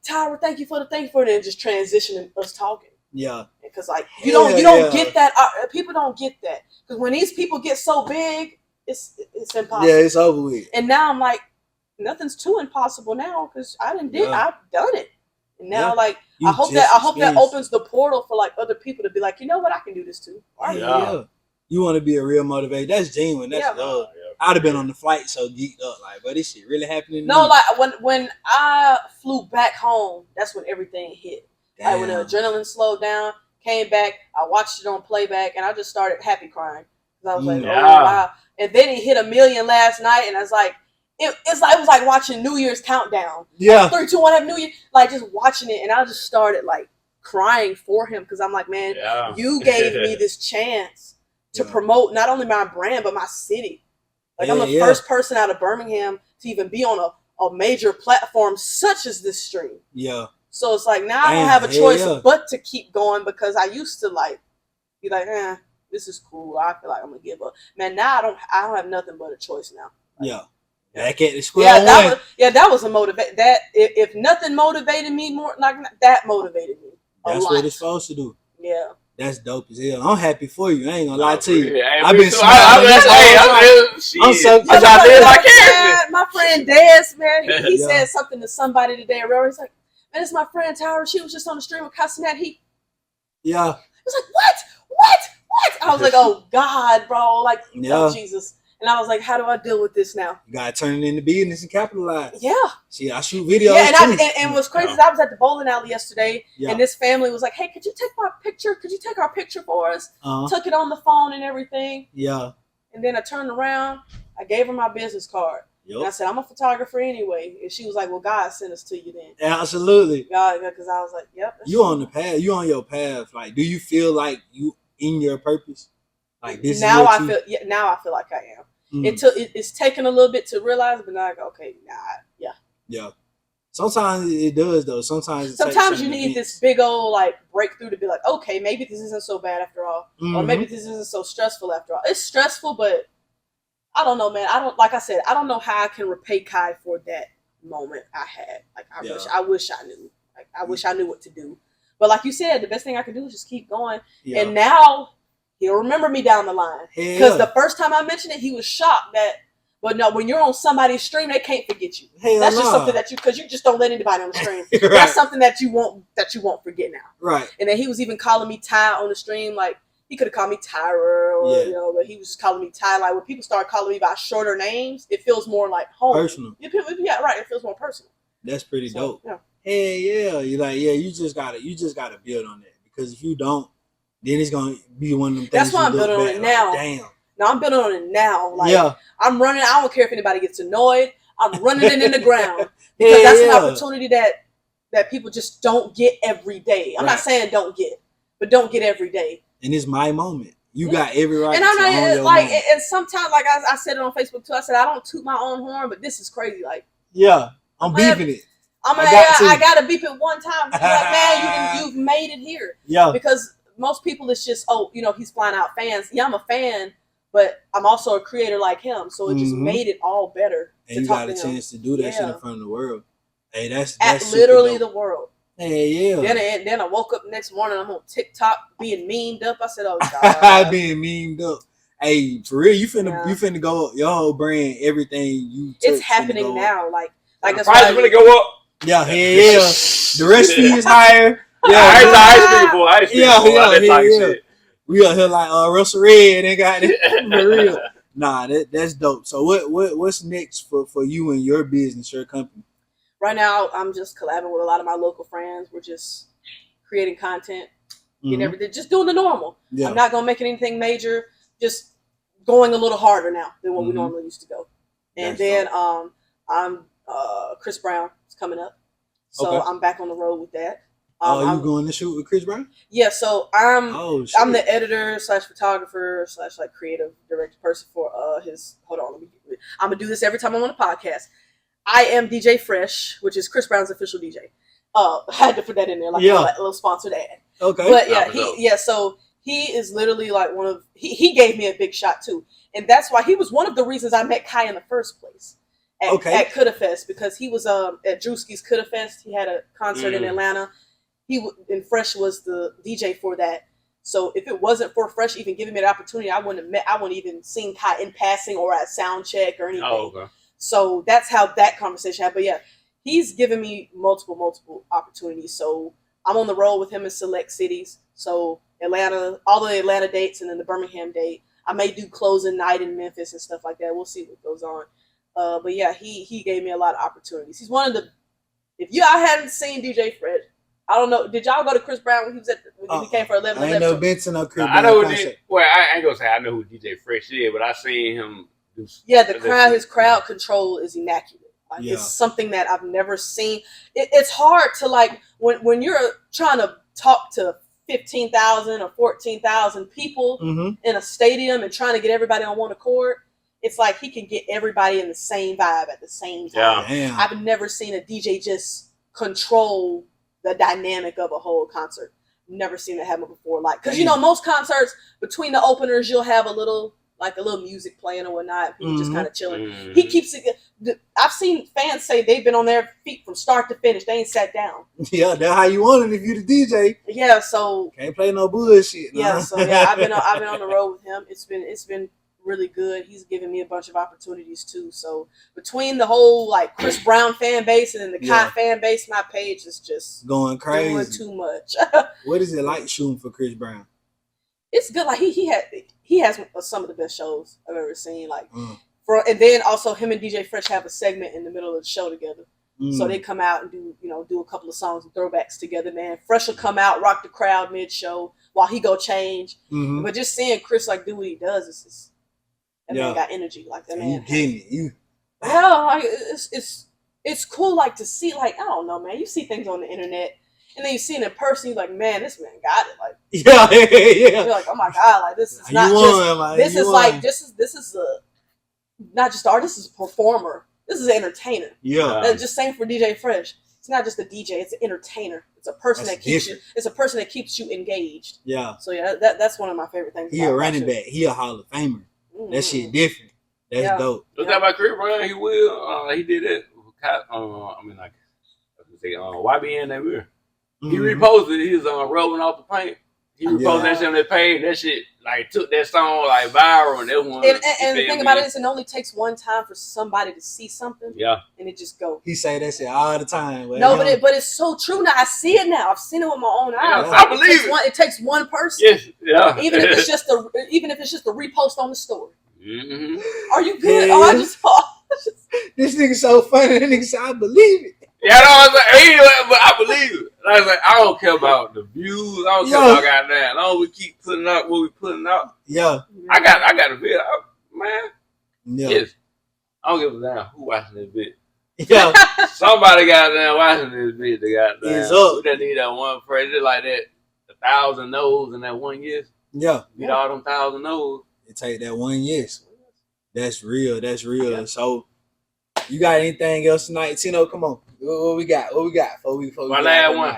Tyra, thank you for it, and just transitioning us talking. Yeah. Because you don't get that. People don't get that. Because when these people get so big, it's impossible. Yeah, it's over with. And now I'm nothing's too impossible now because I've done it. And now I hope that opens the portal for like other people to be like, you know what, I can do this too. Yeah. You want to be a real motivator. That's genuine. That's love. I'd have been on the flight so geeked up, like, but this shit really happening. No, like when I flew back home, that's when everything hit. Like when the adrenaline slowed down, came back, I watched it on playback, and I just started happy crying. Cause I was like, oh wow. And then it hit 1 million last night, and I was like, it was like watching New Year's countdown. Yeah. Like 3, 2, 1, have New Year. Like just watching it, and I just started like crying for him because I'm like, man, Yeah. you gave me this chance to promote not only my brand but my city. Like I'm the first person out of Birmingham to even be on a major platform such as this stream. Yeah. So it's like now I don't have a choice but to keep going because I used to like be like, this is cool. I feel like I'm gonna give up. Man, now I don't have nothing but a choice now. Like, back at the square one. That was a motivate. That if nothing motivated me more, like that motivated me. That's what it's supposed to do. Yeah. That's dope as hell. I'm happy for you. I ain't gonna lie to you. Yeah, I've been I'm so my friend Des, man, he said something to somebody today. He's like, man, it's my friend Tyra. She was just on the stream with Cenat. He was like, what? I was like, oh God, bro, like, oh, Jesus. And I was like, how do I deal with this now? You gotta turn it into business and capitalize. Yeah. See, I shoot videos. Yeah, and what's crazy is I was at the bowling alley yesterday, and this family was like, hey, could you take my picture? Could you take our picture for us? Took it on the phone and everything. Yeah. And then I turned around, I gave her my business card. And I said, I'm a photographer anyway. And she was like, well, God sent us to you then. Absolutely. God, because I was like, yep. You on the path. You on your path. Like, do you feel like you in your purpose? Like this now is now I feel like I am. It's taken a little bit to realize, but now I go, okay, yeah. Sometimes it does though. Sometimes you need this big old like breakthrough to be like, okay, maybe this isn't so bad after all, or maybe this isn't so stressful after all. It's stressful, but I don't know, man. I don't know how I can repay Kai for that moment I had. Like I wish I knew. Like I wish I knew what to do. But like you said, the best thing I can do is just keep going. Yeah. And now he'll remember me down the line. Because the first time I mentioned it, he was shocked that. But no, when you're on somebody's stream, they can't forget you. That's just something that because you just don't let anybody on the stream. Right. That's something that you won't forget now. Right. And then he was even calling me Ty on the stream. Like he could have called me Tyra, or but he was just calling me Ty. Like when people start calling me by shorter names, it feels more like home. Personal. Yeah, right. It feels more personal. That's pretty dope. Yeah. Hey, you like, you just gotta build on that because if you don't, then it's gonna be one of them things. That's why I'm building on it now. Damn. No, I'm building on it now. Like I'm running. I don't care if anybody gets annoyed. I'm running it in the ground because that's an opportunity that people just don't get every day. I'm not saying don't get, but don't get every day. And it's my moment. You got every right. And I'm not like, and sometimes like I said it on Facebook too. I said I don't toot my own horn, but this is crazy. Like I'm beeping it. I gotta beep it one time. Like, man, you've made it here. Yeah. Because most people, it's just he's flying out fans. Yeah, I'm a fan, but I'm also a creator like him. So it just made it all better. And you got a chance to do that shit in front of the world. Hey, that's literally the world. Hey, yeah. Then I woke up next morning. I'm on TikTok being memed up. I said, "Oh God, being memed up." Hey, for real, you finna go your whole brand, everything you. It's happening now. Like the price is gonna go up. Yeah, the recipe is higher. Yeah, I shit. We out here like Russell Red and got it for real. Nah, that's dope. So what's next for you and your business, your company? Right now, I'm just collabing with a lot of my local friends. We're just creating content, getting everything, just doing the normal. Yeah. I'm not gonna make anything major. Just going a little harder now than what we normally used to go. And then I'm Chris Brown is coming up, so I'm back on the road with that. You going to shoot with Chris Brown? Yeah, so I'm the editor / photographer / like creative director person for his. Hold on, I'm gonna do this every time I'm on a podcast. I am DJ Fresh, which is Chris Brown's official DJ. I had to put that in there, like a little sponsored ad. Okay, but so he is literally like one of he gave me a big shot too, and that's why he was one of the reasons I met Kai in the first place. At Coulda Fest, because he was at Drewski's Coulda Fest. He had a concert in Atlanta. And Fresh was the DJ for that. So if it wasn't for Fresh even giving me the opportunity, I wouldn't even seen Kai in passing or at sound check or anything. Oh, okay. So that's how that conversation happened. But yeah, he's given me multiple opportunities. So I'm on the road with him in select cities. So Atlanta, all the Atlanta dates, and then the Birmingham date. I may do closing night in Memphis and stuff like that. We'll see what goes on. But yeah, he gave me a lot of opportunities. He's one of the. I hadn't seen DJ Fred. I don't know. Did y'all go to Chris Brown when he was when he came for 11? I ain't no Benson or Chris Brown. I know who I ain't gonna say I know who DJ Fresh is, but I seen him. His crowd control is immaculate. Like it's something that I've never seen. It's hard to like when you're trying to talk to 15,000 or 14,000 people in a stadium and trying to get everybody on one accord. It's like he can get everybody in the same vibe at the same time. Damn. I've never seen a DJ just control the dynamic of a whole concert. Never seen it happen before. Like, because you know, most concerts between the openers, you'll have a little music playing or whatnot. People just kind of chilling. He keeps it. I've seen fans say they've been on their feet from start to finish. They ain't sat down. Yeah, that's how you want it if you the DJ. Yeah, so can't play no bullshit. Yeah, so yeah, I've been on the road with him. It's been really good. He's given me a bunch of opportunities too. So between the whole like Chris Brown fan base and then the Kai fan base, my page is just going crazy. Doing too much. What is it like shooting for Chris Brown? It's good. Like he has some of the best shows I've ever seen. Like and then also him and DJ Fresh have a segment in the middle of the show together. So they come out and do a couple of songs and throwbacks together, man. Fresh will come out, rock the crowd mid-show while he go change. But just seeing Chris like do what he does is that man got energy. Like that man. You getting it. You like, it's cool like to see, like, I don't know, man. You see things on the internet and then you see it in person, you're like, man, this man got it. Like you're like, oh my God, like this is not this is a not just an artist, this is a performer. This is an entertainer. Yeah. And just same for DJ Fresh. It's not just a DJ, it's an entertainer. It's a person that keeps you engaged. Yeah. So yeah, that's one of my favorite things. He a running back. He a Hall of Famer. That shit different. That's dope. Was that about Chris Brown? He will. He did it. YBN that will. He reposted. He was rolling off the paint. He reposted that shit on that page. That shit like took that song like viral, and that one. And the thing about it is, it only takes one time for somebody to see something. Yeah. And it just go. He say that shit all the time. No, but it's so true now. I see it now. I've seen it with my own eyes. Yeah, I believe it. It takes one person. Yes. Yeah. Even if it's just a repost on the story. Are you good? Oh, I just saw. This nigga so funny. That nigga said, I believe it. Yeah, I was like, but I believe it. And I was like, I don't care about the views. I don't care about goddamn. As long as we keep putting out what we putting out. Yeah. I got a bit, man. Yeah. Yes. I don't give a damn who watching this bit. Yeah. Somebody goddamn watching this bit. They goddamn. It's up. We just need that one phrase. It's like that 1,000 no's in that 1 yes. Yeah. Beat all them 1,000 no's. It take that 1 yes. That's real. That's real. Yeah. So, you got anything else tonight? Tino, come on. What we got? Before we my last one.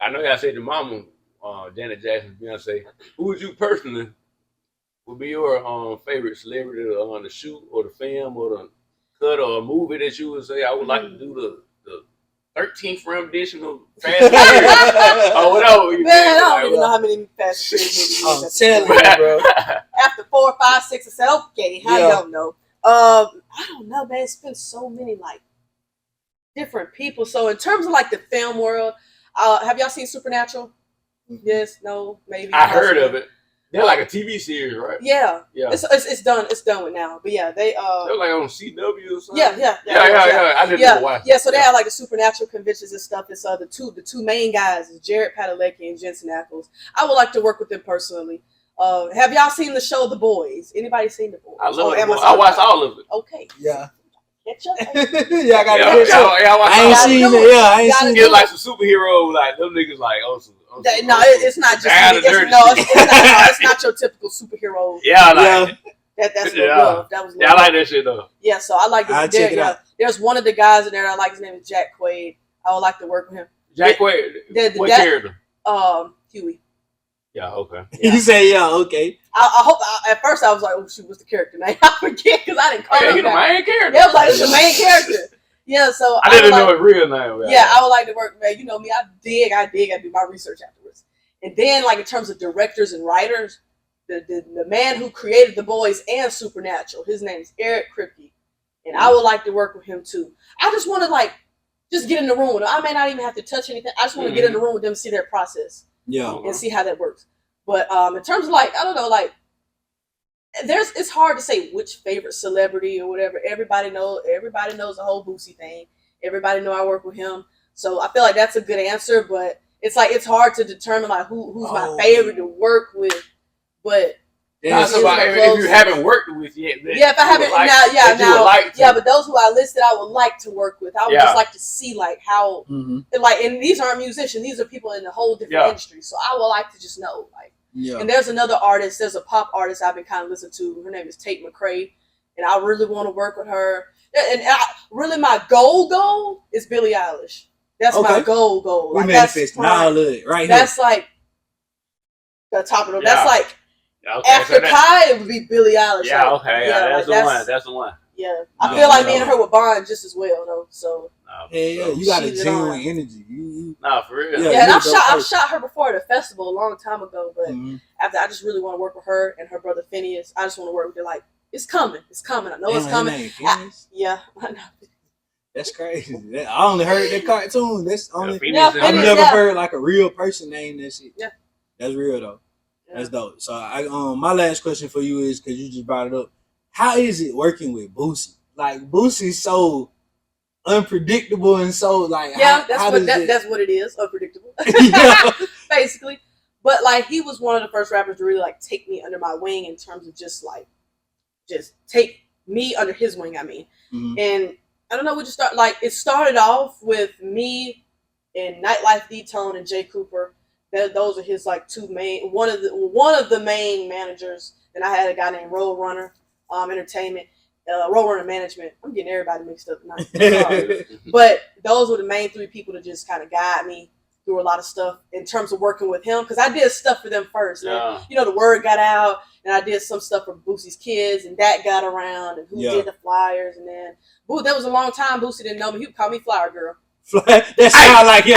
I know y'all said your mama, Janet Jackson, Beyonce. Who would you personally would be your favorite celebrity on the shoot or the film or the cut or a movie that you would say I would like to do the 13th rendition of Fast and Furious or whatever? Man, I don't even know how many Fast and Furious movies. Tell me, bro. After 4, 5, 6, and 7, okay, I don't know. I don't know, man. It's been so many like different people. So in terms of like the film world, have y'all seen Supernatural? Yes, no, maybe. I heard of it. They're like a TV series, right? Yeah. It's done. It's done with now. But yeah, they're like on CW or something. Yeah. I didn't watch. Yeah, so they have like the Supernatural conventions and stuff. It's the two main guys is Jared Padalecki and Jensen Ackles. I would like to work with them personally. Have y'all seen the show The Boys? Anybody seen The Boys? I love it. I watched all of it. Okay. Yeah. Catch up. Yeah, I got I ain't seen it. I ain't seen it. It's like some superhero, like them niggas, like no, it's not just. It's not your typical superhero. That's love. That was love. Yeah, I like that shit though. Yeah, so I like it. Check it out. There's one of the guys in there I like. His name is Jack Quaid. I would like to work with him. Jack Quaid. What character? Huey. Yeah, okay. You say okay. I hope. At first, I was like, "Oh shoot, what's the character name?" I forget because I didn't call him. He's the main character. Yeah, I was like, "It's the main character." Yeah, so I didn't know his real name. Yeah, I would like to work. Man, you know me. I dig. I do my research afterwards. And then, like in terms of directors and writers, the man who created The Boys and Supernatural, his name is Eric Kripke, and I would like to work with him too. I just want to just get in the room with them. I may not even have to touch anything. I just want to get in the room with them, see their process. Yeah. And see how that works. But in terms of I don't know, it's hard to say which favorite celebrity or whatever. Everybody knows the whole Boosie thing. Everybody know I work with him. So I feel like that's a good answer, but it's hard to determine who's my favorite to work with. But Not somebody if you haven't worked with yet. If I haven't but those who I listed, I would like to work with. I would just like to see like how, like, and these aren't musicians; these are people in a whole different industry. So I would like to just know, like. Yeah. And there's another artist. There's a pop artist I've been kind of listening to. Her name is Tate McRae, and I really want to work with her. And really, my goal is Billie Eilish. That's my goal. We manifest all of it right here. That's like the top of the. That's like. After Kai, it would be Billie Eilish. Yeah, okay. That's the one. That's the one. Yeah. I feel like me and her would bond just as well, though. So. Yeah, you got a genuine energy. Nah, for real. Yeah, and I've shot her before at a festival a long time ago, but after I just really want to work with her and her brother Phineas. I just want to work with her. Like, it's coming. I know it's coming. I know. That's crazy. I only heard that cartoon. That's only. Phineas, I've never heard like a real person name that shit. Yeah. That's real though. That's dope. So my last question for you is, because you just brought it up, how is it working with Boosie? Like, Boosie's so unpredictable and so like that's what it is, unpredictable. Basically. But like, he was one of the first rappers to really like take me under my wing in terms of just take me under his wing. I mean, and I don't know, we just it started off with me and Nightlife D-Tone and Jay Cooper. Those are his like two main, one of the main managers. And I had a guy named Roadrunner Entertainment, Roadrunner Management. I'm getting everybody mixed up tonight. But those were the main three people to just kind of guide me through a lot of stuff in terms of working with him, because I did stuff for them first. Yeah. And, the word got out, and I did some stuff for Boosie's kids, and that got around, and who did the flyers, and then that was a long time. Boosie didn't know me. He would call me Flower Girl. That sound like him.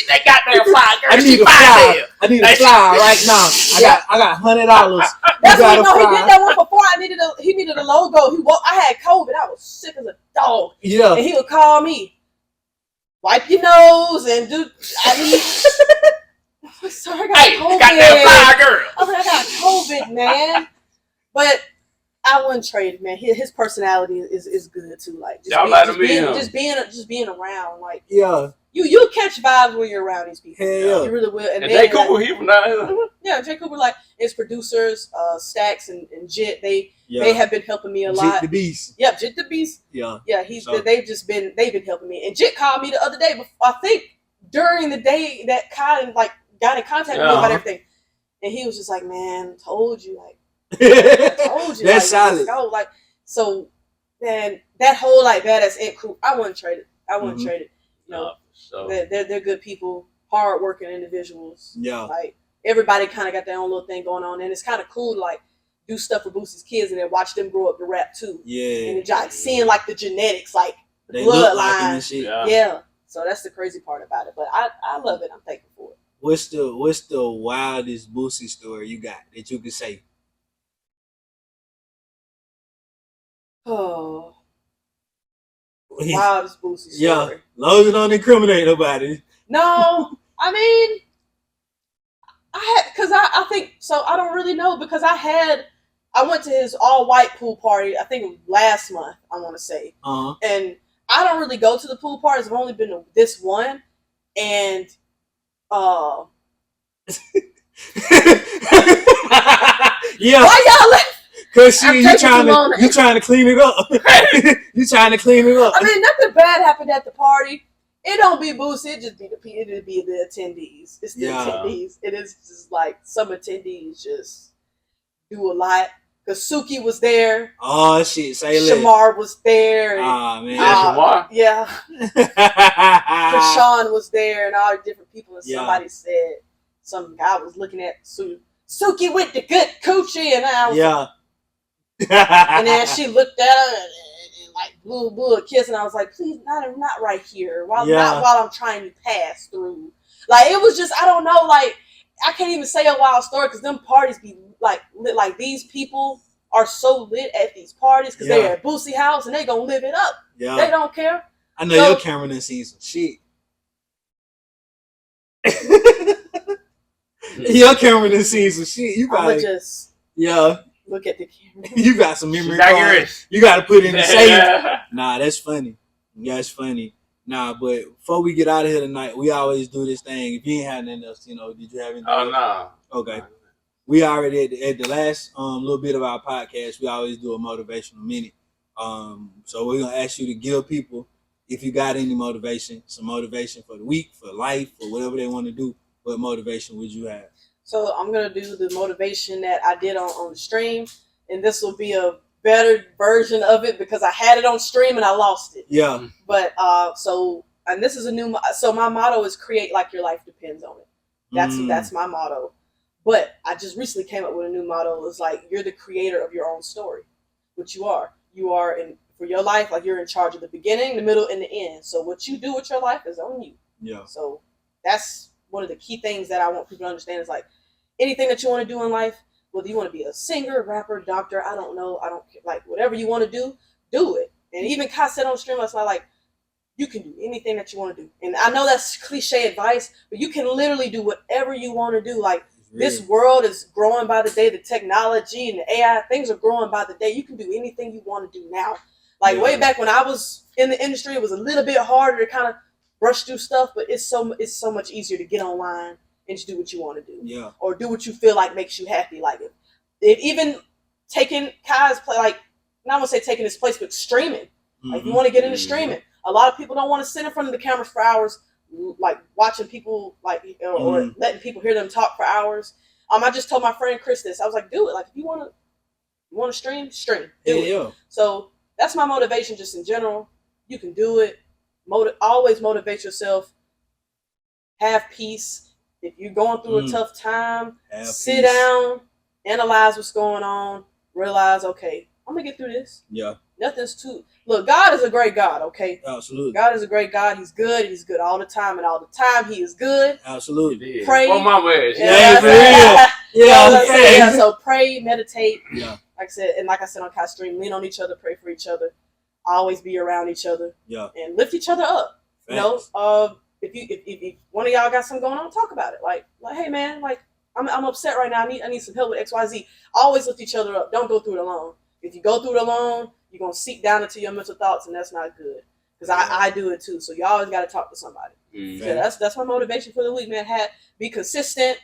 That goddamn fly girl. I need a fly right now. I got $100. That's what he did that one before. He needed a logo. I had COVID. I was sick as a dog. Yeah. And he would call me, wipe your nose and do. Sorry, I got COVID. Goddamn fly girl. I was like, I got COVID, man. But I wouldn't trade it, man. His personality is good too. Like just being around, like you catch vibes when you're around these people. Hell, you really will. And Jay Cooper, he from down. Yeah, Jay Cooper, like his producers, Stax and Jit, they have been helping me a lot. Jit the Beast. Yeah, Jit the Beast. Yeah, they've been helping me. And Jit called me the other day, I think during the day that Kai got in contact with me about everything, and he was just like, "Man, told you, like." I told you, that's solid. Like, so, man, that whole like badass ant crew, I wouldn't trade it. Trade it. They're good people, hard working individuals. Yeah, like everybody kind of got their own little thing going on, and it's kind of cool to like do stuff for Boosie's kids and then watch them grow up to rap too. Yeah, and like seeing like the genetics, like the bloodline. Yeah, so that's the crazy part about it. But I love it. I'm thankful for it. What's the wildest Boosie story you got that you could say? Oh, wildest Boosie story. Yeah, long as it don't incriminate nobody. No, I mean, I think so. I don't really know, because I went to his all white pool party. I think it was last month. I want to say, and I don't really go to the pool parties. I've only been to this one, and yeah. Why y'all let? Cause you trying to clean it up. You trying to clean it up. I mean, nothing bad happened at the party. It don't be Boosie. It'd be the attendees. It's the attendees. It is just like some attendees just do a lot. Cause Suki was there. Oh shit! Say less. Shamar was there. Oh man. Shamar. Yeah. Krishan was there, and all the different people. And somebody said some guy was looking at Suki with the good coochie, and I was and then she looked at her and like blew a kiss, and I was like, please, not right here. Not while I'm trying to pass through. Like, it was just, I don't know, like, I can't even say a wild story, because them parties be like lit. Like, these people are so lit at these parties because they're at Boosie house and they gonna live it up. Yeah. They don't care. I know your camera done seen some shit. Your camera done seen some shit. You probably just look at the camera. You got some memory cards. You got to put in the safe. Nah, that's funny. That's funny. Nah, but before we get out of here tonight, we always do this thing. If you ain't had nothing else, did you have anything? Oh, no. Okay. we already at the last little bit of our podcast, we always do a motivational minute. So we're gonna ask you to give people, if you got any motivation, some motivation for the week, for life, or whatever they want to do. What motivation would you have? So I'm gonna do the motivation that I did on the stream, and this will be a better version of it because I had it on stream and I lost it. Yeah. But and this is a new. So my motto is create like your life depends on it. That's my motto. But I just recently came up with a new motto. It's like you're the creator of your own story, which you are. You are for your life, like you're in charge of the beginning, the middle, and the end. So what you do with your life is on you. Yeah. So that's one of the key things that I want people to understand is like anything that you want to do in life, whether you want to be a singer, rapper, doctor, I don't know, I don't care, like whatever you want to do it. And even Kai said on stream last night, like you can do anything that you want to do. And I know that's cliche advice, but you can literally do whatever you want to do. Like this world is growing by the day. The technology and the AI things are growing by the day. You can do anything you want to do now. Like way back when I was in the industry, it was a little bit harder to kind of brush through stuff, but it's so much easier to get online and just do what you want to do. Yeah. Or do what you feel like makes you happy. Like if even taking Kai's play, like not want to say taking his place, but streaming. Mm-hmm. Like you want to get into streaming. A lot of people don't want to sit in front of the cameras for hours, like watching people or letting people hear them talk for hours. I just told my friend Chris this. I was like, do it. Like if you want to stream, do it. Yeah. So that's my motivation just in general. You can do it. Always motivate yourself. Have peace. If you're going through a tough time, sit down, analyze what's going on, realize, okay, I'm going to get through this. Yeah. Nothing's too... Look, God is a great God, okay? Absolutely. God is a great God. He's good. He's good all the time, and all the time he is good. Absolutely. Pray. Oh, my man. Yeah, so pray, meditate. Yeah. Like I said on Kai Stream, lean on each other, pray for each other, always be around each other, and lift each other up. Thanks. You know, if one of y'all got something going on, talk about it. Like hey man, like I'm upset right now. I need some help with XYZ. Always lift each other up. Don't go through it alone. If you go through it alone, you're gonna seep down into your mental thoughts, and that's not good. Because I do it too. So you always got to talk to somebody. Mm-hmm. So that's my motivation for the week, man. Be consistent,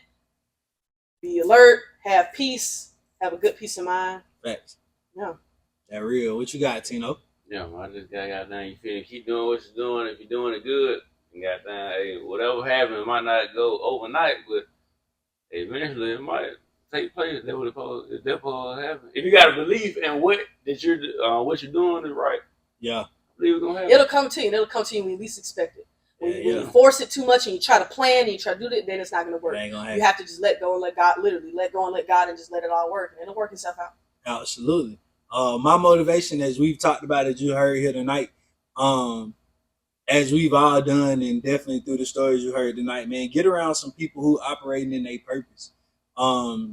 be alert, have peace, have a good peace of mind. Facts. Yeah. That real. What you got, Tino? Yeah, I just got goddamn. You feel keep doing what you're doing. If you're doing it good, and goddamn, hey, whatever happens, it might not go overnight, but eventually it might take place. That's what it's supposed to happen. If you got a belief in what you're doing is right. Yeah. Believe it's gonna happen. It'll come to you. It'll come to you when you least expect it. When you force it too much and you try to plan and you try to do it, then it's not going to work. You have to just let go and let God, literally let go and let God and just let it all work. And it'll work itself out. Absolutely. My motivation, as we've talked about, as you heard here tonight, as we've all done and definitely through the stories you heard tonight, man, get around some people who operating in their purpose.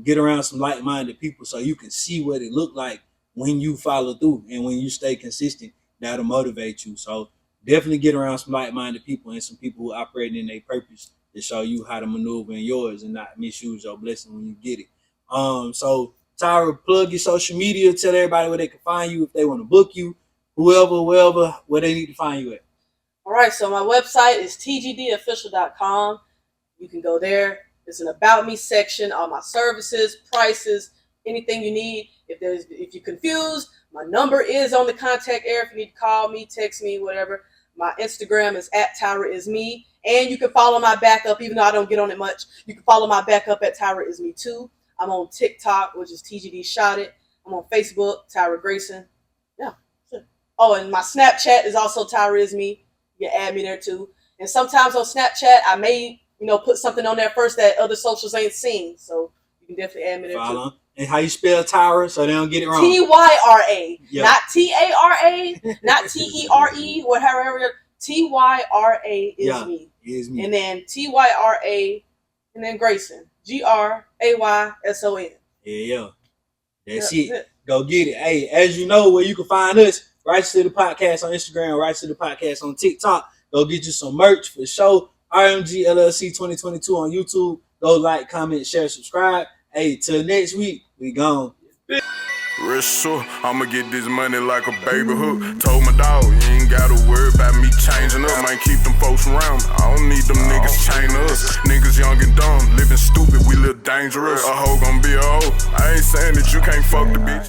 Get around some like-minded people so you can see what it look like when you follow through and when you stay consistent. That'll motivate you. So definitely get around some like-minded people and some people who operate in their purpose to show you how to maneuver in yours and not misuse your blessing when you get it. So Tyra, plug your social media, tell everybody where they can find you if they want to book you, whoever, where they need to find you at. All right, so my website is tgdofficial.com. You can go there. There's an About Me section, all my services, prices, anything you need. If you're confused, my number is on the contact area if you need to call me, text me, whatever. My Instagram is @TyraIsMe. And you can follow my backup, even though I don't get on it much. You can follow my backup at TyraIsMe too. I'm on TikTok, which is TGD Shot It. I'm on Facebook, Tyra Grayson. Yeah. Sure. Oh, and my Snapchat is also TyraIsMe. You can add me there too. And sometimes on Snapchat, I may, put something on there first that other socials ain't seen. So you can definitely add me there too. And how you spell Tyra so they don't get it wrong? Tyra. Yep. Not Tara, not Tere, whatever. Tyra is me. Is me. And then Tyra, and then Grayson. Grayson. Yeah. That's it. Go get it. Hey, as you know where you can find us, Right to the Podcast on Instagram, Right to the Podcast on TikTok. Go get you some merch for show. RMG LLC 2022 on YouTube. Go like, comment, share, subscribe. Hey, till next week, we gone. rest sure I'ma get this money like a baby hook. Told my dog, you ain't gotta worry about me changing up. Might keep them folks around me. I don't need them niggas chain us. Niggas young and dumb, living stupid, we live dangerous. A hoe gon' be a hoe. I ain't saying that you can't fuck the bitch.